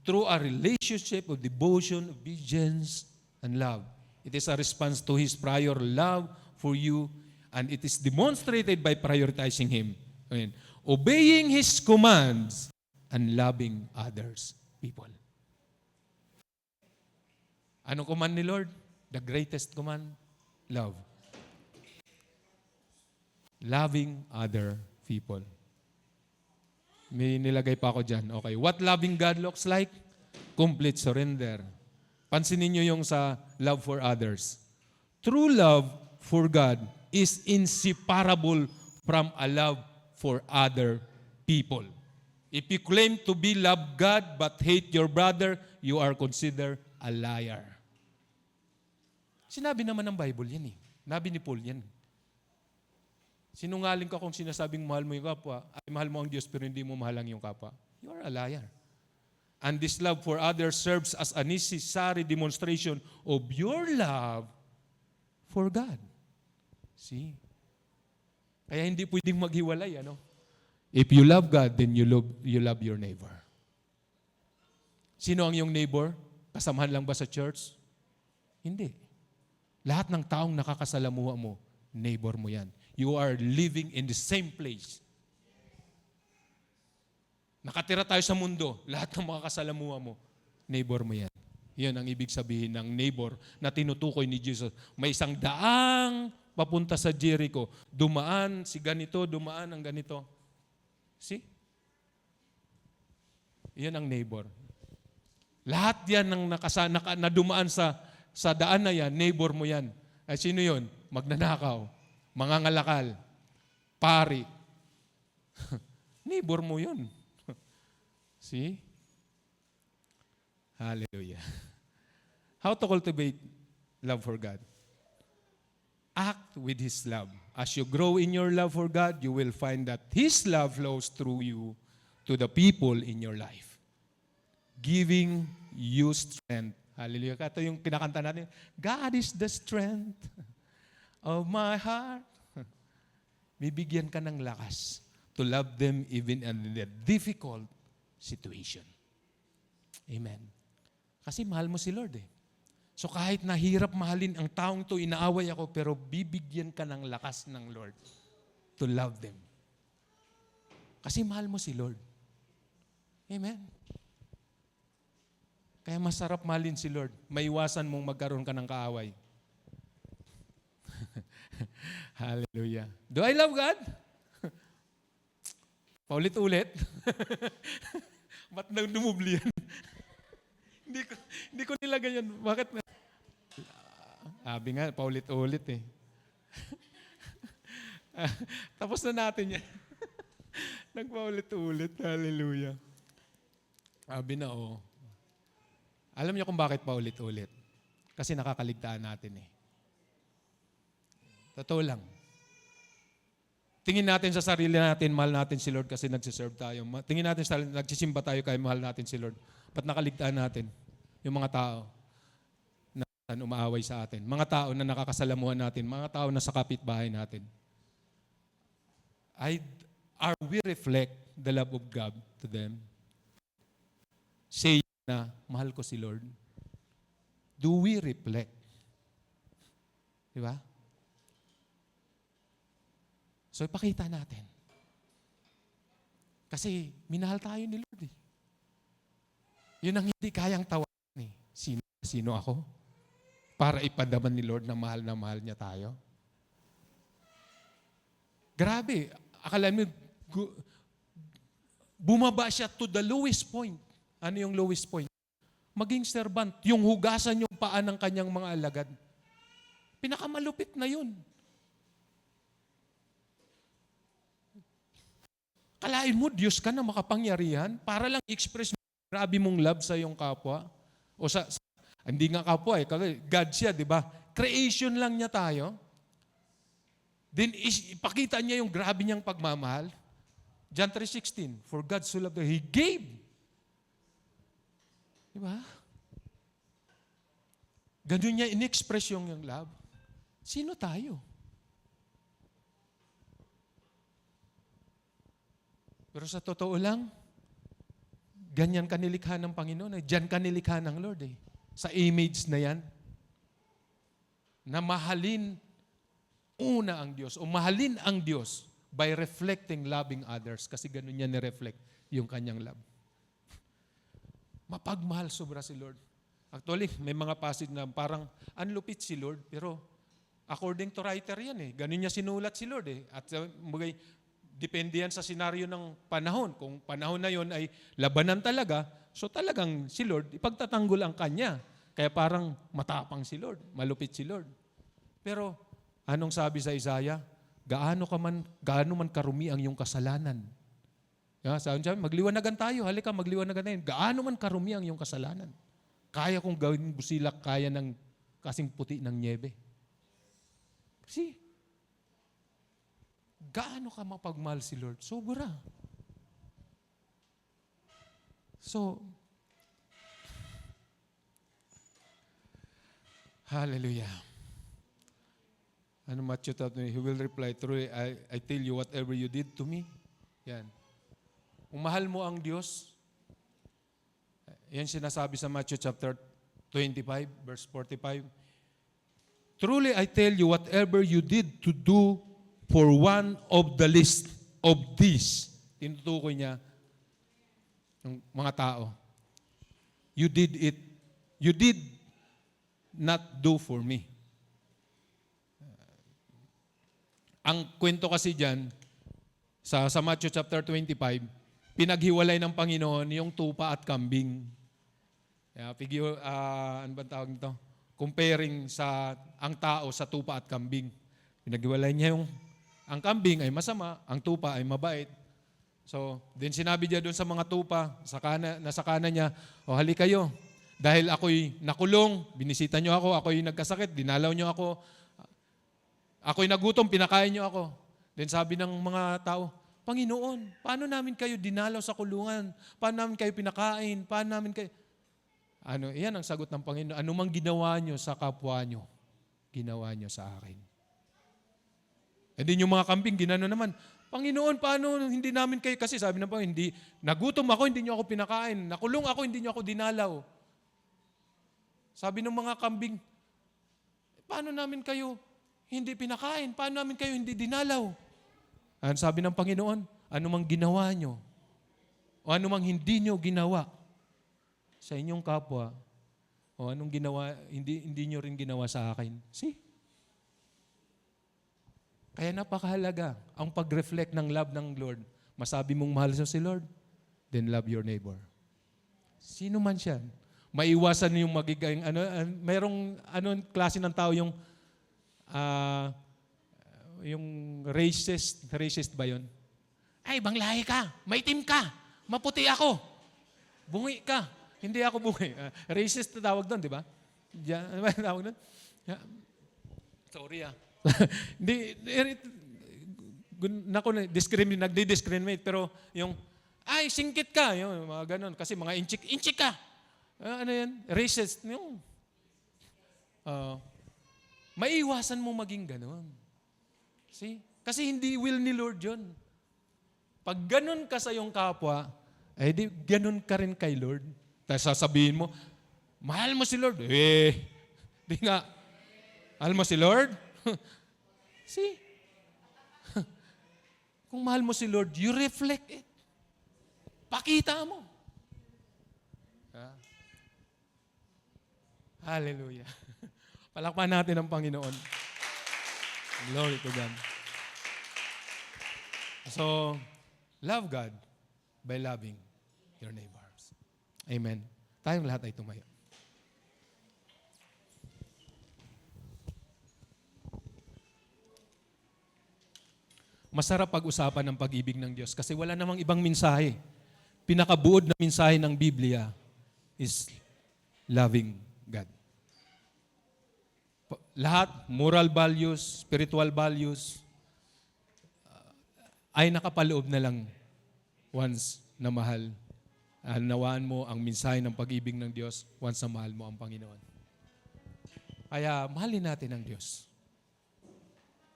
through a relationship of devotion, obedience, and love. It is a response to His prior love for you, and it is demonstrated by prioritizing Him. Amen. Obeying His commands and loving others, people. Anong command ni Lord? The greatest command? Love. Loving other people. May nilagay pa ako dyan. Okay. What loving God looks like? Complete surrender. Pansinin nyo yung sa love for others. True love for God is inseparable from a love for other people. If you claim to be love God but hate your brother, you are considered a liar. Sinabi naman ng Bible yan eh. Nabi ni Paul yan. Sinungaling ka kung sinasabing mahal mo yung kapwa, ay mahal mo ang Diyos pero hindi mo mahal ang iyong kapwa. You are a liar. And this love for others serves as a necessary demonstration of your love for God. See? Kaya hindi pwedeng maghiwalay, ano? If you love God, then you love your neighbor. Sino ang iyong neighbor? Kasamahan lang ba sa church? Hindi. Lahat ng taong nakakasalamuha mo, neighbor mo yan. You are living in the same place. Nakatira tayo sa mundo, lahat ng mga kasalamuha mo, neighbor mo yan. Yan ang ibig sabihin ng neighbor na tinutukoy ni Jesus. May isang daang papunta sa Jericho. Dumaan si ganito, dumaan ang ganito. See? Yan ang neighbor. Lahat yan ng na dumaan sa daan na yan, neighbor mo yan. Ay, sino yun? Magnanakaw, mangangalakal, pari. Neighbor mo yun. See? Hallelujah. How to cultivate love for God? Act with His love. As you grow in your love for God, you will find that His love flows through you to the people in your life, giving you strength. Hallelujah. Ito yung kinakanta natin. God is the strength of my heart. Bibigyan ka ng lakas to love them even in a difficult situation. Amen. Kasi mahal mo si Lord eh. So kahit nahirap mahalin ang taong to, inaaway ako, pero bibigyan ka ng lakas ng Lord to love them. Kasi mahal mo si Lord. Amen. Kaya masarap mahalin si Lord. Maiwasan mong magkaroon ka ng kaaway. Hallelujah. Do I love God? Paulit-ulit. Ba't nang dumubli yan? hindi ko nilagay yan. Bakit? Sabi nga, paulit-ulit eh. Tapos na natin yan. Nagpaulit-ulit. Hallelujah. Sabi na, oh. Alam niyo kung bakit paulit-ulit? Kasi nakakaligtaan natin eh. Totoo lang. Tingin natin sa sarili natin, mahal natin si Lord kasi nagsiserve tayo. Tingin natin sa nagsisimba tayo kaya mahal natin si Lord. Ba't nakaligtaan natin? Yung mga tao na umaaway sa atin. Mga tao na nakakasalamuhan natin. Mga tao na sa kapitbahay natin. Are we reflect the love of God to them? Say na, mahal ko si Lord. Do we reflect? Di ba? So, ipakita natin. Kasi, minahal tayo ni Lord eh. Yun ang hindi kayang tawanan eh. Sino ako? Para ipadaman ni Lord na mahal niya tayo. Grabe. Akala mo, bumaba siya to the lowest point. Ano yung lowest point? Maging servant. Yung hugasan yung paa ng kanyang mga alagad. Pinakamalupit na yun. Kalain mo, Diyos ka na makapangyarihan para lang express mo grabe mong love sa iyong kapwa. O hindi nga kapwa eh, God siya, di ba? Creation lang niya tayo. Then ipakita niya yung grabe niyang pagmamahal. John 3:16, for God so loved the world, He gave. Di ba? Ganun niya in-express yung love. Sino tayo? Pero sa totoo lang, ganyan kanilikha ng Panginoon. Diyan kanilikha ng Lord eh. Sa image na yan. Na mahalin una ang Diyos o mahalin ang Diyos by reflecting loving others kasi ganun niya ni-reflect yung kanyang love. Mapagmahal sobra si Lord. Actually, may mga passage na parang anlupit si Lord pero according to writer yan eh. Ganun niya sinulat si Lord eh. At depende yan sa senaryo ng panahon. Kung panahon na yon ay labanan talaga, so talagang si Lord, ipagtatanggol ang kanya. Kaya parang matapang si Lord, malupit si Lord. Pero anong sabi sa Isaiah? Gaano man karumi ang iyong kasalanan. Sabi niya, magliwanagan tayo, halika magliwanagan tayo. Gaano man karumi ang iyong kasalanan. Kaya kong gawin busilak, kaya ng kasing puti ng niebe. See? Gaano ka mapagmahal si Lord? Sobra. So, hallelujah. Ano Matthew 12, He will reply, truly, I tell you whatever you did to me. Yan. Kung mahal mo ang Diyos, yan sinasabi sa Matthew chapter 25, verse 45. Truly, I tell you whatever you did to do for one of the least of these, tinutukoy niya ng mga tao. You did not do for me. Ang kwento kasi dyan, sa Matthew chapter 25, pinaghiwalay ng Panginoon yung tupa at kambing. Ano ba tawag nito? Comparing ang tao sa tupa at kambing. Pinaghiwalay niya ang kambing ay masama, ang tupa ay mabait. So, din sinabi niya doon sa mga tupa, nasa kanan niya, halika kayo. Dahil ako'y nakulong, binisita niyo ako, ako'y nagkasakit, dinalaw niyo ako, ako'y nagutom, pinakain niyo ako. Then sabi ng mga tao, Panginoon, paano namin kayo dinalaw sa kulungan? Paano namin kayo pinakain? Paano namin kayo... Iyan ang sagot ng Panginoon. Ano mang ginawa niyo sa kapwa niyo, ginawa niyo sa akin. And then yung mga kambing, ginano naman, Panginoon, paano hindi namin kayo, kasi sabi ng Panginoon, hindi, nagutom ako, hindi niyo ako pinakain. Nakulong ako, hindi niyo ako dinalaw. Sabi ng mga kambing, paano namin kayo hindi pinakain? Paano namin kayo hindi dinalaw? Ang sabi ng Panginoon, anumang ginawa nyo, o anumang hindi nyo ginawa sa inyong kapwa, o anong ginawa, hindi nyo rin ginawa sa akin. See? Kaya napakahalaga ang pag-reflect ng love ng Lord. Masabi mong mahal sa si Lord, then love your neighbor. Sino man siya. Maiwasan yung magiging, mayroong klase ng tao yung racist ba yun? Ay, ibang lahi ka, maitim ka, maputi ako, bungi ka. Hindi ako bungi. Racist na tawag doon, di ba? Ano ba tawag doon? Sorry Hindi, nagdi-discriminate, pero yung, ay, singkit ka, yung mga ganon, kasi mga inchik ka. Ano yan? Racist. Yung, maiwasan mo maging ganon. See? Kasi hindi will ni Lord yun. Pag ganon ka sa iyong kapwa, eh di ganon ka rin kay Lord. Tapos sasabihin mo, mahal mo si Lord. Di nga. Mahal mo si Lord? See? Kung mahal mo si Lord, you reflect it. Pakita mo. Hallelujah. Palakpan natin ang Panginoon. Glory to God. So, love God by loving your neighbors. Amen. Tayong lahat ay tumayo. Masarap pag-usapan ng pag-ibig ng Diyos kasi wala namang ibang mensahe. Pinakabuod na mensahe ng Biblia is loving God. Lahat, moral values, spiritual values, ay nakapaloob na lang once na mahal. Nawaan mo ang mensahe ng pag-ibig ng Diyos once na mahal mo ang Panginoon. Kaya mahalin natin ang Diyos.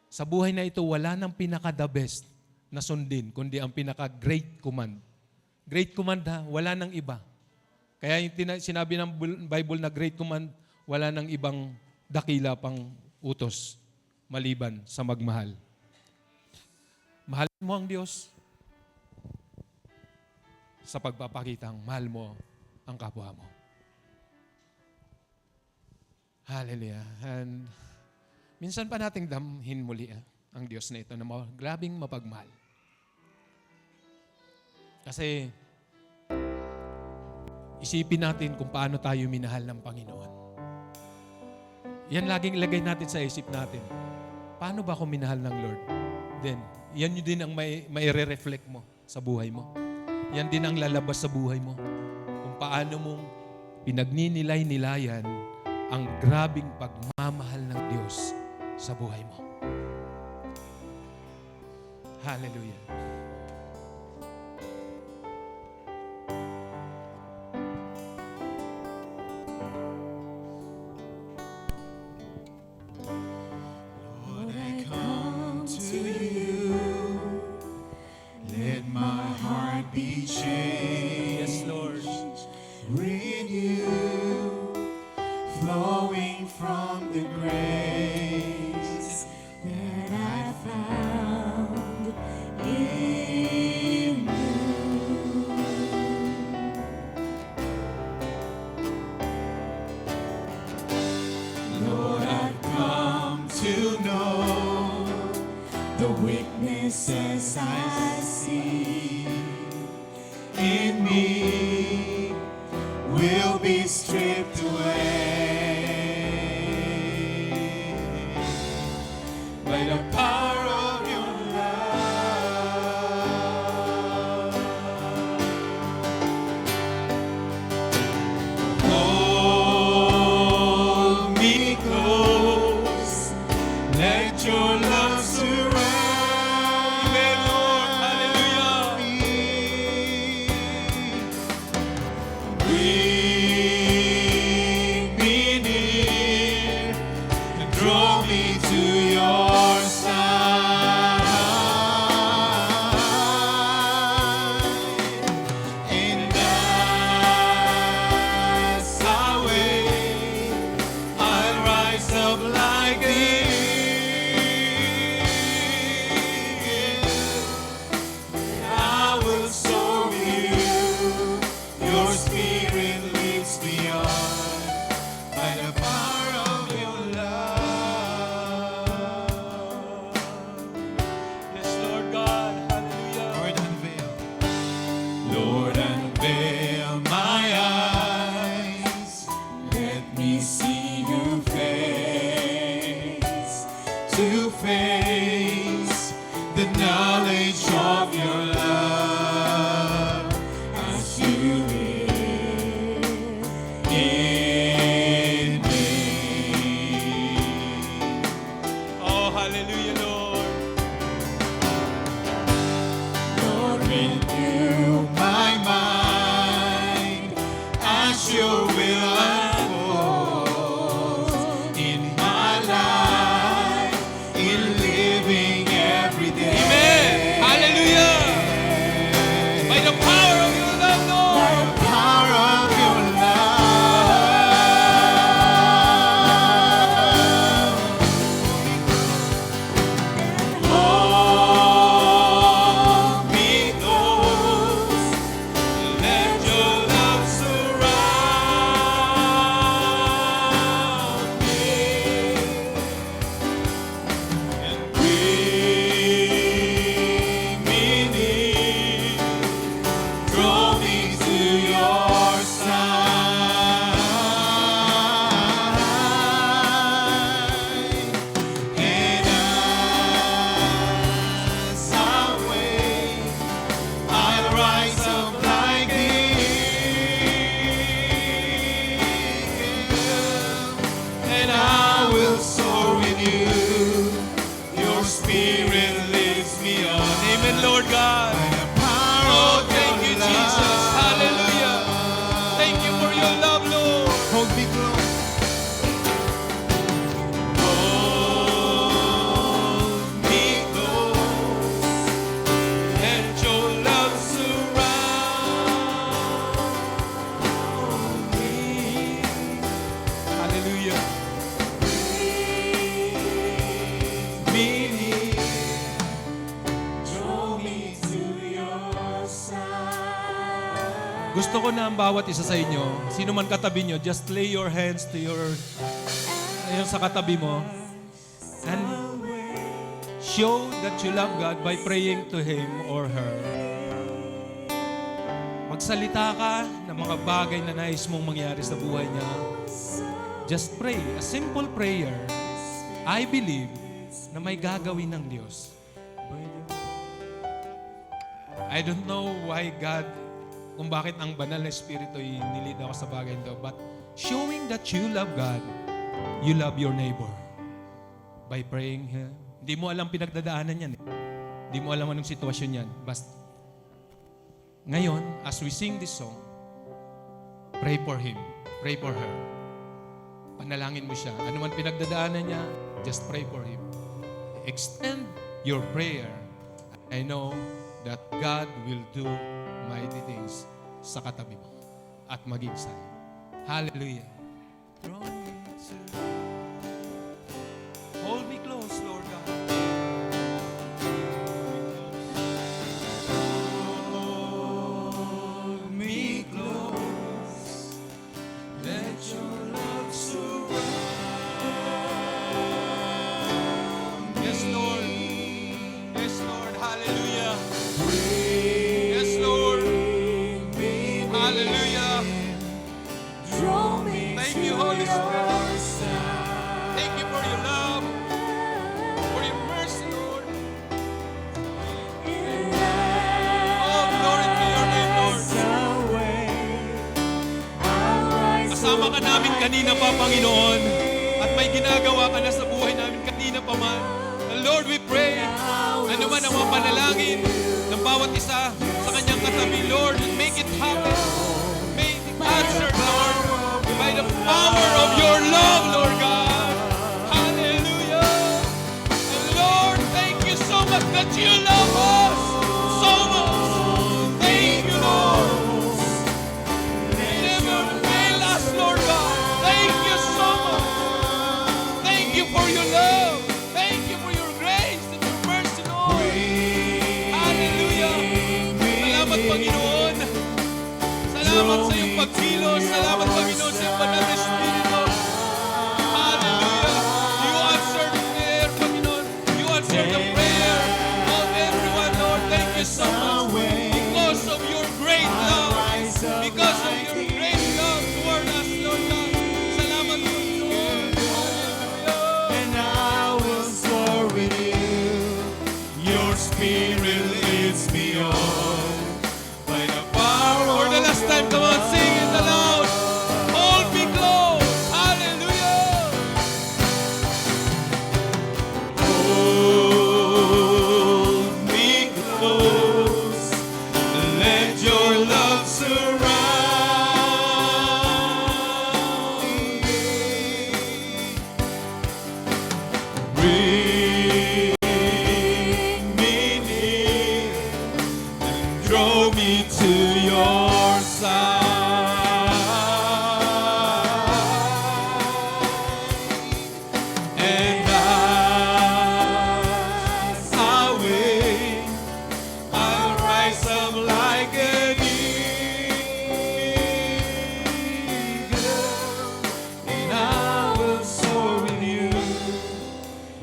Sa buhay na ito, wala nang pinaka-the best na sundin, kundi ang pinaka-great command. Great command wala nang iba. Kaya yung sinabi ng Bible na great command, wala nang ibang dakila pang utos maliban sa magmahal. Mahal mo ang Diyos sa pagpapakitang mahal mo ang kapwa mo. Hallelujah. And minsan pa nating damhin muli ang Diyos na ito na grabing mapagmahal. Kasi isipin natin kung paano tayo minahal ng Panginoon. Yan laging ilagay natin sa isip natin. Paano ba ako minahal ng Lord? Then, yan yun din ang may reflect mo sa buhay mo. Yan din ang lalabas sa buhay mo. Kung paano mong pinagninilay-nilayan ang grabing pagmamahal ng Diyos sa buhay mo. Hallelujah. Lord, I come to you. Let my heart be changed. Yes, Lord. Renew, flowing from the grace that I found in you. Lord, I've come to know the weaknesses I see in me will be stripped away by the power of your love. Hold me close, let your love surround me. Bring me near and draw me to your side. to face the knowledge of your love as you live in me. Oh, hallelujah, Lord. Lord, renew my mind as your will unfolds in my life, in living every day. Amen. Hallelujah. By the power of your love, Lord. The power of your love. Hold me close. Let your love surround me and bring me near. Draw me to your side, and as I wait, I'll rise up like the eagle, and I will soar in you. Your spirit lifts me on. Amen, Lord God. Oh, thank you, Jesus. Hallelujah. Thank you for your love, Lord. Hold me close. Hold me close. Let your love surround me. Hallelujah. Me near. Draw me to your side. Gusto ko na ang bawat isa sa inyo, sino man katabi nyo, just lay your hands to your, ayun sa katabi mo, and show that you love God by praying to Him or her. Magsalita ka ng mga bagay na nais mong mangyari sa buhay niya. Just pray, a simple prayer. I believe na may gagawin ng Diyos. I don't know why God, kung bakit ang banal na Espiritu ay nilid ako sa bagay nito, but showing that you love God, you love your neighbor. By praying Him. Hindi mo alam pinagdadaanan yan. Hindi mo alam anong sitwasyon yan. Basta, ngayon, as we sing this song, pray for him. Pray for her. Panalangin mo siya. Ano man pinagdadaanan niya, just pray for him. Extend your prayer. I know that God will do mighty things sa katabi mo at maging sa'yo. Hallelujah. Hold me close, Lord God. Hold me close. Let your love surround Yes, Lord. Yes, Lord. Hallelujah. Yes, Lord. me. Hallelujah. Draw me Thank to you, Holy your Spirit. side. Thank you for your love, for your mercy, Lord. And Oh, glory to your name, Lord. I'll rise Kasama ka namin kanina pa, Panginoon. At may ginagawa ka na sa buhay namin kanina pa man. And Lord, we pray, ano man ang mga panalangin ng bawat isa sa kanyang katabi, Lord, make it happen. May it answered, Lord, by the power of your love, Lord God. Hallelujah. And Lord, thank you so much that you love us so much. Thank you, Lord. Never fail us, Lord God. Thank you so much. Thank you for your love. Thank you for your grace and your mercy, Lord. Hallelujah. Salamat, Panginoon. Salamat sa iyong pagkilos. Salamat, Panginoon, sa iyong banal na Espiritu. Hallelujah. You answered prayer, Panginoon. You answered the prayer of every bring me near and draw me to your side. And as I wait, I'll rise up like an eagle, and I will soar with you.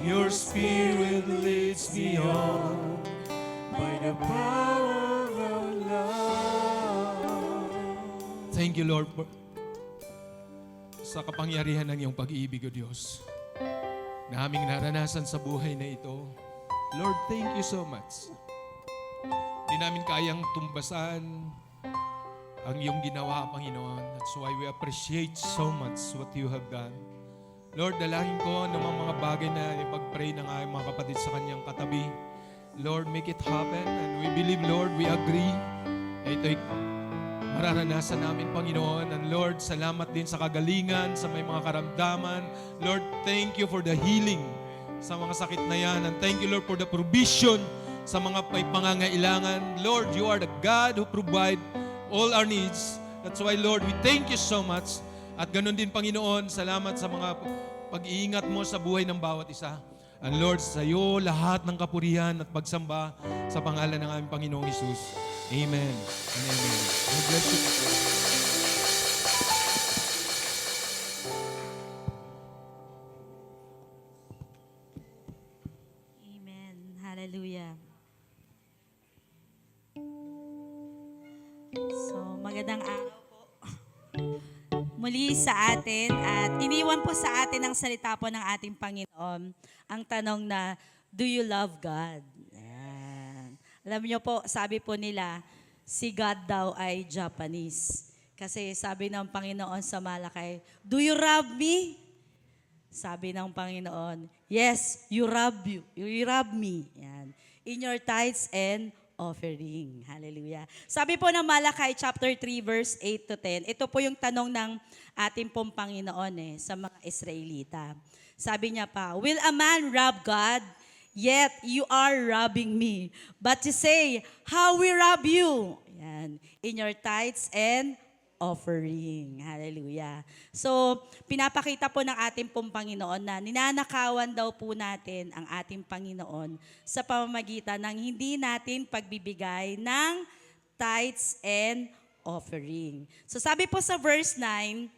Your spirit leads me on by the power of love. Thank you, Lord, sa kapangyarihan ng iyong pag-ibig, O Diyos, na aming naranasan sa buhay na ito. Lord, thank you so much. Di namin kayang tumbasan ang iyong ginawa, Panginoon. That's why we appreciate so much what you have done. Lord, dalangin ko ng mga bagay na ipag-pray ng aking mga kapatid sa kanyang katabi. Lord, make it happen. And we believe, Lord, we agree. Ito'y mararanasan namin, Panginoon. And Lord, salamat din sa kagalingan, sa may mga karamdaman. Lord, thank you for the healing sa mga sakit na yan. And thank you, Lord, for the provision sa mga may pangangailangan. Lord, you are the God who provide all our needs. That's why, Lord, we thank you so much. At ganun din, Panginoon, salamat sa mga pag-iingat mo sa buhay ng bawat isa. And Lord, sa iyo lahat ng kapurihan at pagsamba sa pangalan ng aming Panginoong Hesus. Amen and amen. God bless you. Amen. Hallelujah. So, magandang araw po muli sa atin at iniwan po sa atin ang salita po ng ating Panginoon. Ang tanong na, do you love God? Ayan. Alam niyo po, sabi po nila, si God daw ay Japanese. Kasi sabi ng Panginoon sa Malakay, do you love me? Sabi ng Panginoon, yes, you rob me. Yan. In your tithes and offering. Hallelujah. Sabi po ng Malakay chapter 3 verse 8 to 10, ito po yung tanong ng ating pong Panginoon sa mga Israelita. Sabi niya pa, will a man rob God? Yet you are robbing me. But you say, how we rob you? Yan. In your tithes and offering. Hallelujah. So, pinapakita po ng ating pong Panginoon na ninanakawan daw po natin ang ating Panginoon sa pamamagitan ng hindi natin pagbibigay ng tithes and offering. So, sabi po sa verse 9,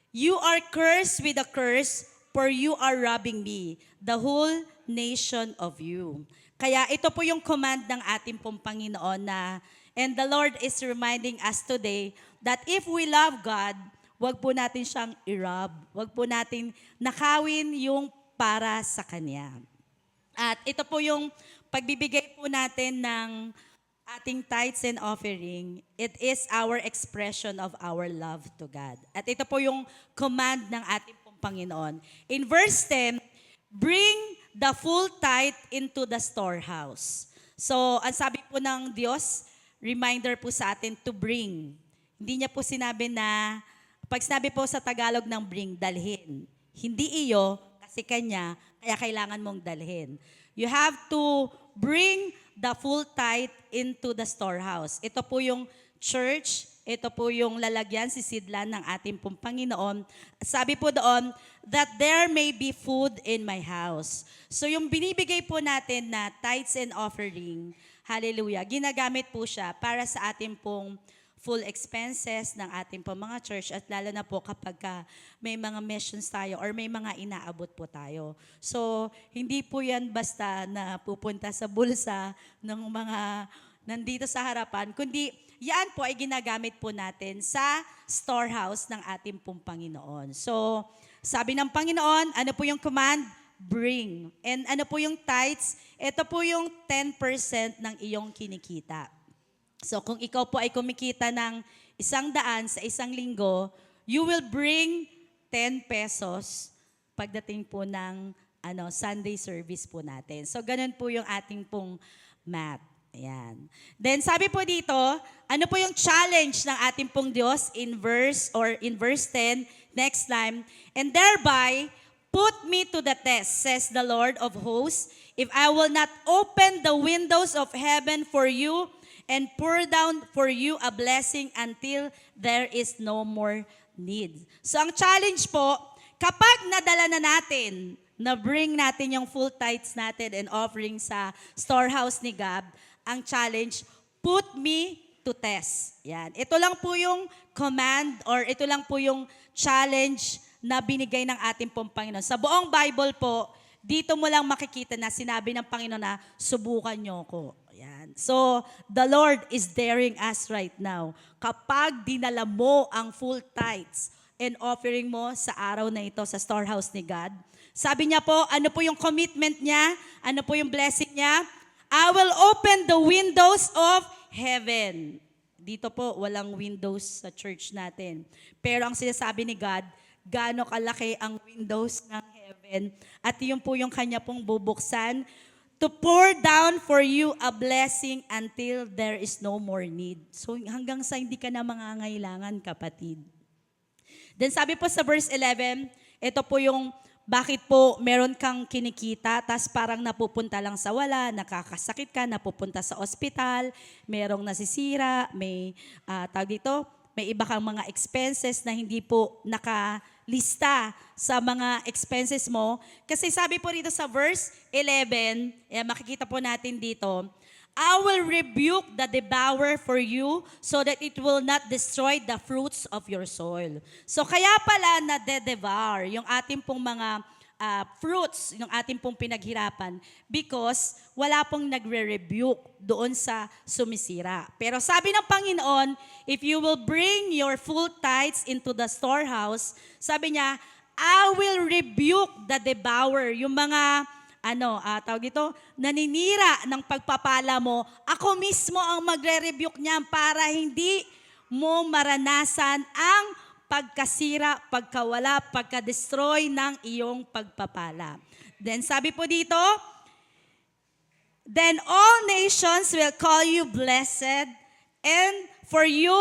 you are cursed with a curse, for you are robbing me, the whole nation of you. Kaya ito po yung command ng ating pong Panginoon na, and the Lord is reminding us today that if we love God, wag po natin siyang i-rob. Wag po natin nakawin yung para sa Kanya. At ito po yung pagbibigay po natin ng ating tithes and offering. It is our expression of our love to God. At ito po yung command ng ating pong Panginoon. In verse 10, bring the full tithe into the storehouse. So, ang sabi po ng Diyos, reminder po sa atin to bring. Hindi niya po sinabi na, pag sinabi po sa Tagalog ng bring, dalhin. Hindi iyo, kasi kanya, kaya kailangan mong dalhin. You have to bring the full tithe into the storehouse. Ito po yung church, ito po yung lalagyan, sisidlan ng ating pong Panginoon. Sabi po doon, that there may be food in my house. So yung binibigay po natin na tithes and offering, hallelujah, ginagamit po siya para sa ating pong full expenses ng ating pong mga church at lalo na po kapag may mga missions tayo or may mga inaabot po tayo. So, hindi po yan basta na pupunta sa bulsa ng mga nandito sa harapan, kundi yan po ay ginagamit po natin sa storehouse ng ating pong Panginoon. So, sabi ng Panginoon, ano po yung command? Bring. And ano po yung tithes? Ito po yung 10% ng iyong kinikita. So kung ikaw po ay kumikita ng 100 sa isang linggo, you will bring 10 pesos pagdating po ng Sunday service po natin. So ganun po yung ating pong math. Ayan. Then sabi po dito, ano po yung challenge ng ating pong Diyos in verse 10, next time, and thereby Put me to the test, says the Lord of hosts, if I will not open the windows of heaven for you and pour down for you a blessing until there is no more need. So ang challenge po, kapag nadala na natin, na-bring natin yung full tithes natin and offering sa storehouse ni God, ang challenge, put me to test. Yan. Ito lang po yung command or ito lang po yung challenge na binigay ng ating pong Panginoon. Sa buong Bible po, dito mo lang makikita na sinabi ng Panginoon na subukan niyo ko. Yan. So, the Lord is daring us right now. Kapag dinala mo ang full tithes and offering mo sa araw na ito sa storehouse ni God, sabi niya po, ano po yung commitment niya? Ano po yung blessing niya? I will open the windows of heaven. Dito po, walang windows sa church natin. Pero ang sinasabi ni God, gaano kalaki ang windows ng heaven. At yun po yung kanya pong bubuksan to pour down for you a blessing until there is no more need. So hanggang sa hindi ka na mangangailangan, kapatid. Then sabi po sa verse 11, ito po yung bakit po meron kang kinikita, tas parang napupunta lang sa wala, nakakasakit ka, napupunta sa ospital, merong nasisira, may tawag dito, may iba kang mga expenses na hindi po nakalista sa mga expenses mo. Kasi sabi po dito sa verse 11, makikita po natin dito, I will rebuke the devourer for you so that it will not destroy the fruits of your soil. So kaya pala na-devour yung ating pong mga fruits, yung ating pong pinaghirapan because wala pong nagre-rebuke doon sa sumisira. Pero sabi ng Panginoon, if you will bring your full tithes into the storehouse, sabi niya, I will rebuke the devourer. Yung mga tawag ito, naninira ng pagpapala mo, ako mismo ang magre-rebuke niyan para hindi mo maranasan ang pagkasira, pagkawala, pagka-destroy ng iyong pagpapala. Then sabi po dito, then all nations will call you blessed, and for you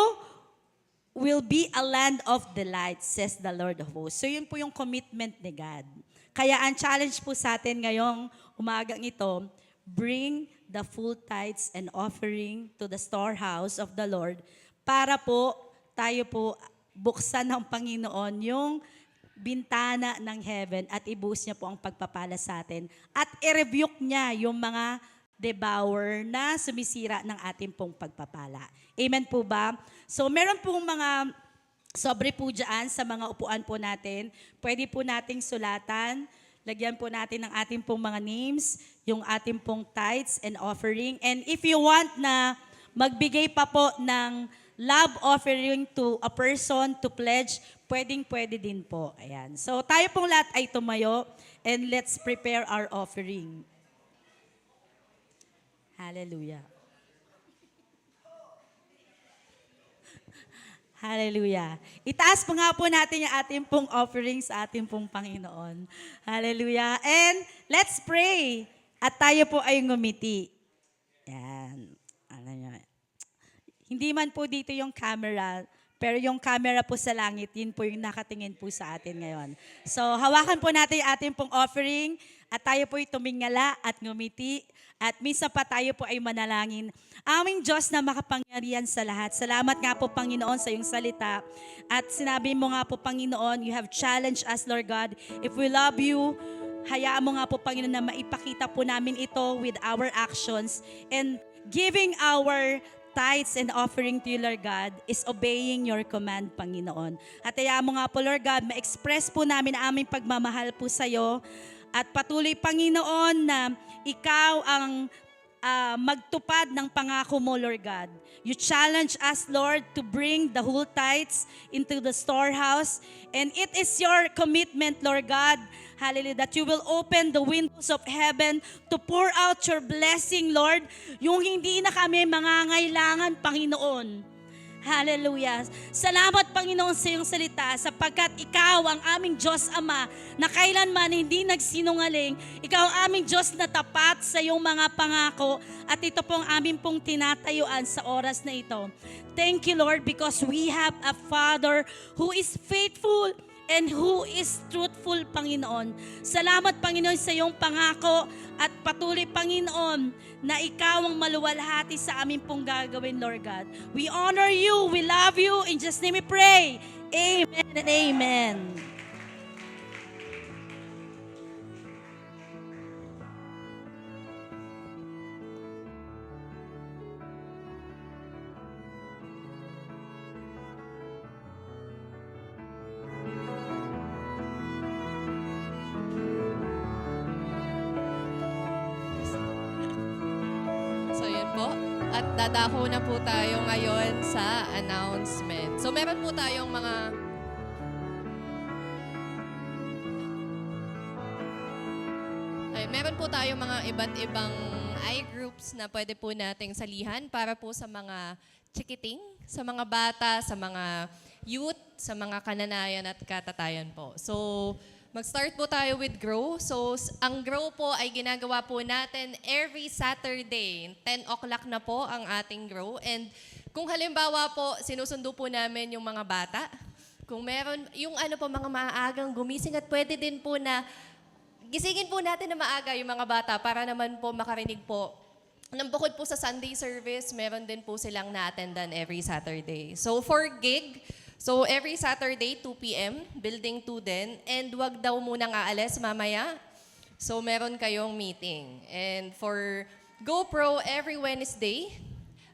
will be a land of delight, says the Lord of hosts. So yun po yung commitment ni God. Kaya ang challenge po sa atin ngayong umagang ito, bring the full tithes and offering to the storehouse of the Lord para po tayo po buksan ng Panginoon yung bintana ng heaven at ibuhos niya po ang pagpapala sa atin at i-rebuke niya yung mga devourer na sumisira ng ating pong pagpapala. Amen po ba? So meron pong mga sobre po dyan sa mga upuan po natin. Pwede po nating sulatan. Lagyan po natin ng ating pong mga names, yung ating pong tithes and offering. And if you want na magbigay pa po ng love offering to a person to pledge, pwede din po. Ayan. So tayo pong lahat ay tumayo and let's prepare our offering. Hallelujah. Hallelujah. Itaas po nga po natin yung ating pong offering sa ating pong Panginoon. Hallelujah. And let's pray. At tayo po ay ngumiti. Yan. Alam niyo. Hindi man po dito yung camera, pero yung camera po sa langit, yun po yung nakatingin po sa atin ngayon. So hawakan po natin yung ating pong offering at tayo po ay tumingala at ngumiti. At minsan pa tayo po ay manalangin. Aming Diyos na makapangyarihan sa lahat. Salamat nga po, Panginoon, sa iyong salita. At sinabi mo nga po, Panginoon, you have challenged us, Lord God. If we love you, hayaan mo nga po, Panginoon, na maipakita po namin ito with our actions. And giving our tithes and offering to you, Lord God, is obeying your command, Panginoon. At hayaan mo nga po, Lord God, ma-express po namin ang aming pagmamahal po sa iyo. At patuloy, Panginoon, na ikaw ang magtupad ng pangako mo, Lord God. You challenge us, Lord, to bring the whole tithes into the storehouse. And it is your commitment, Lord God, hallelujah, that you will open the windows of heaven to pour out your blessing, Lord. Yung hindi na kami mangangailangan, Panginoon. Hallelujah. Salamat, Panginoon, sa iyong salita sapagkat ikaw ang aming Diyos Ama na kailanman hindi nagsinungaling. Ikaw ang aming Diyos na tapat sa iyong mga pangako at ito pong aming pong tinatayuan sa oras na ito. Thank you, Lord, because we have a Father who is faithful and who is truthful, Panginoon. Salamat, Panginoon, sa iyong pangako at patuloy, Panginoon, na ikaw ang maluwalhati sa amin pong gagawin, Lord God. We honor you, we love you, in Jesus' name we pray. Amen and amen. So yun po. At dadako na po tayo ngayon sa announcement. So meron po tayong meron po tayong mga iba't ibang i-groups na pwede po nating salihan para po sa mga chikiting, sa mga bata, sa mga youth, sa mga kananayan at katatayan po. So, mag-start po tayo with Grow. So, ang Grow po ay ginagawa po natin every Saturday. 10 o'clock na po ang ating Grow. And kung halimbawa po, sinusundo po namin yung mga bata. Kung meron, yung mga maagang gumising at pwede din po na gisingin po natin na maaga yung mga bata para naman po makarinig po. Nang bukod po sa Sunday service, meron din po silang na-attendan every Saturday. So, for gig, so, every Saturday, 2 p.m., building 2 din. And wag daw munang aalis mamaya. So, meron kayong meeting. And for GoPro, every Wednesday,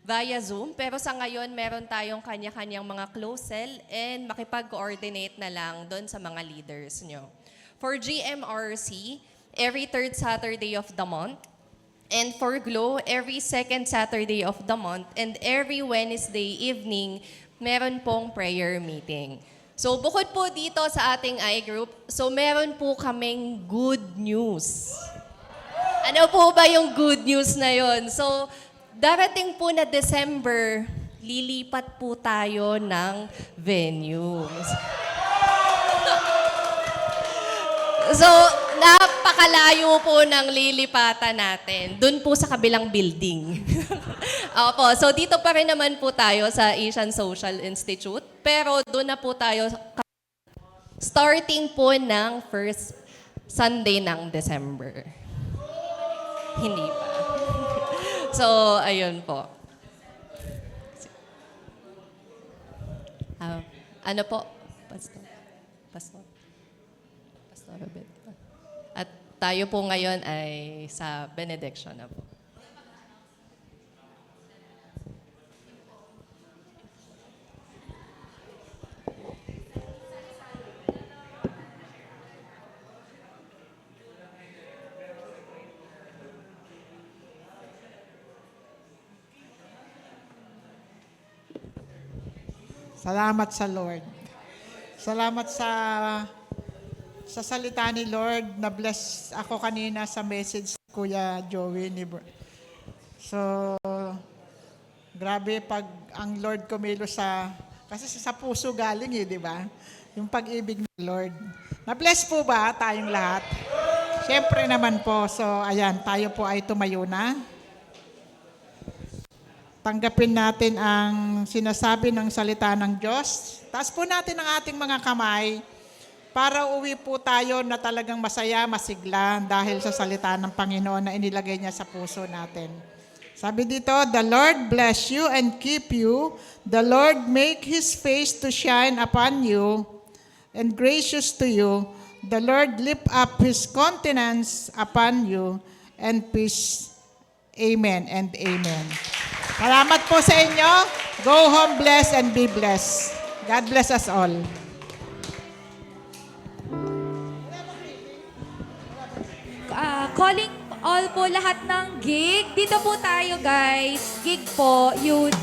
via Zoom. Pero sa ngayon, meron tayong kanya-kanyang mga close cell and makipag-coordinate na lang doon sa mga leaders nyo. For GMRC, every third Saturday of the month. And for Glow, every second Saturday of the month. And every Wednesday evening, meron pong prayer meeting. So, bukod po dito sa ating i-group, so meron po kaming good news. Ano po ba yung good news na yon? So, darating po na December, lilipat po tayo ng venue. So, napakalayo po ng lilipatan natin. Doon po sa kabilang building. Opo, so dito pa rin naman po tayo sa Asian Social Institute. Pero doon na po tayo starting po ng first Sunday ng December. Hindi pa. So, ayun po. Ano po? Pastor. Robert. At tayo po ngayon ay sa benediction na po. Salamat sa Lord. Salamat sa salita ni Lord. Na-bless ako kanina sa message ni Kuya Joey. So, grabe pag ang Lord kumilos kasi sa puso galing di ba? Yung pag-ibig ng Lord. Na-bless po ba tayong lahat? Siyempre naman po. So, ayan, tayo po ay tumayo na. Tanggapin natin ang sinasabi ng salita ng Diyos. Taas po natin ang ating mga kamay para uwi po tayo na talagang masaya, masigla dahil sa salita ng Panginoon na inilagay niya sa puso natin. Sabi dito, the Lord bless you and keep you. The Lord make His face to shine upon you and gracious to you. The Lord lift up His countenance upon you and peace. Amen and amen. Salamat po sa inyo. Go home blessed and be blessed. God bless us all. Calling all po lahat ng gig. Dito po tayo guys. Gig po, youth.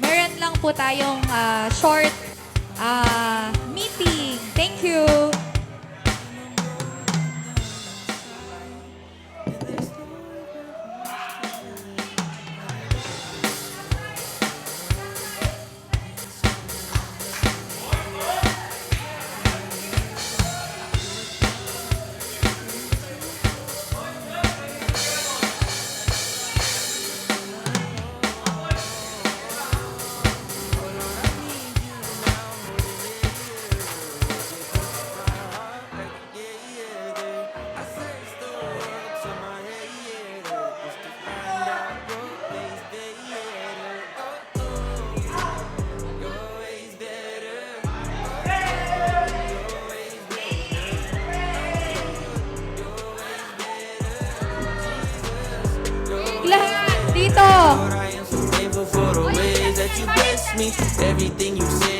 Meron lang po tayong short meeting. Thank you. Everything you say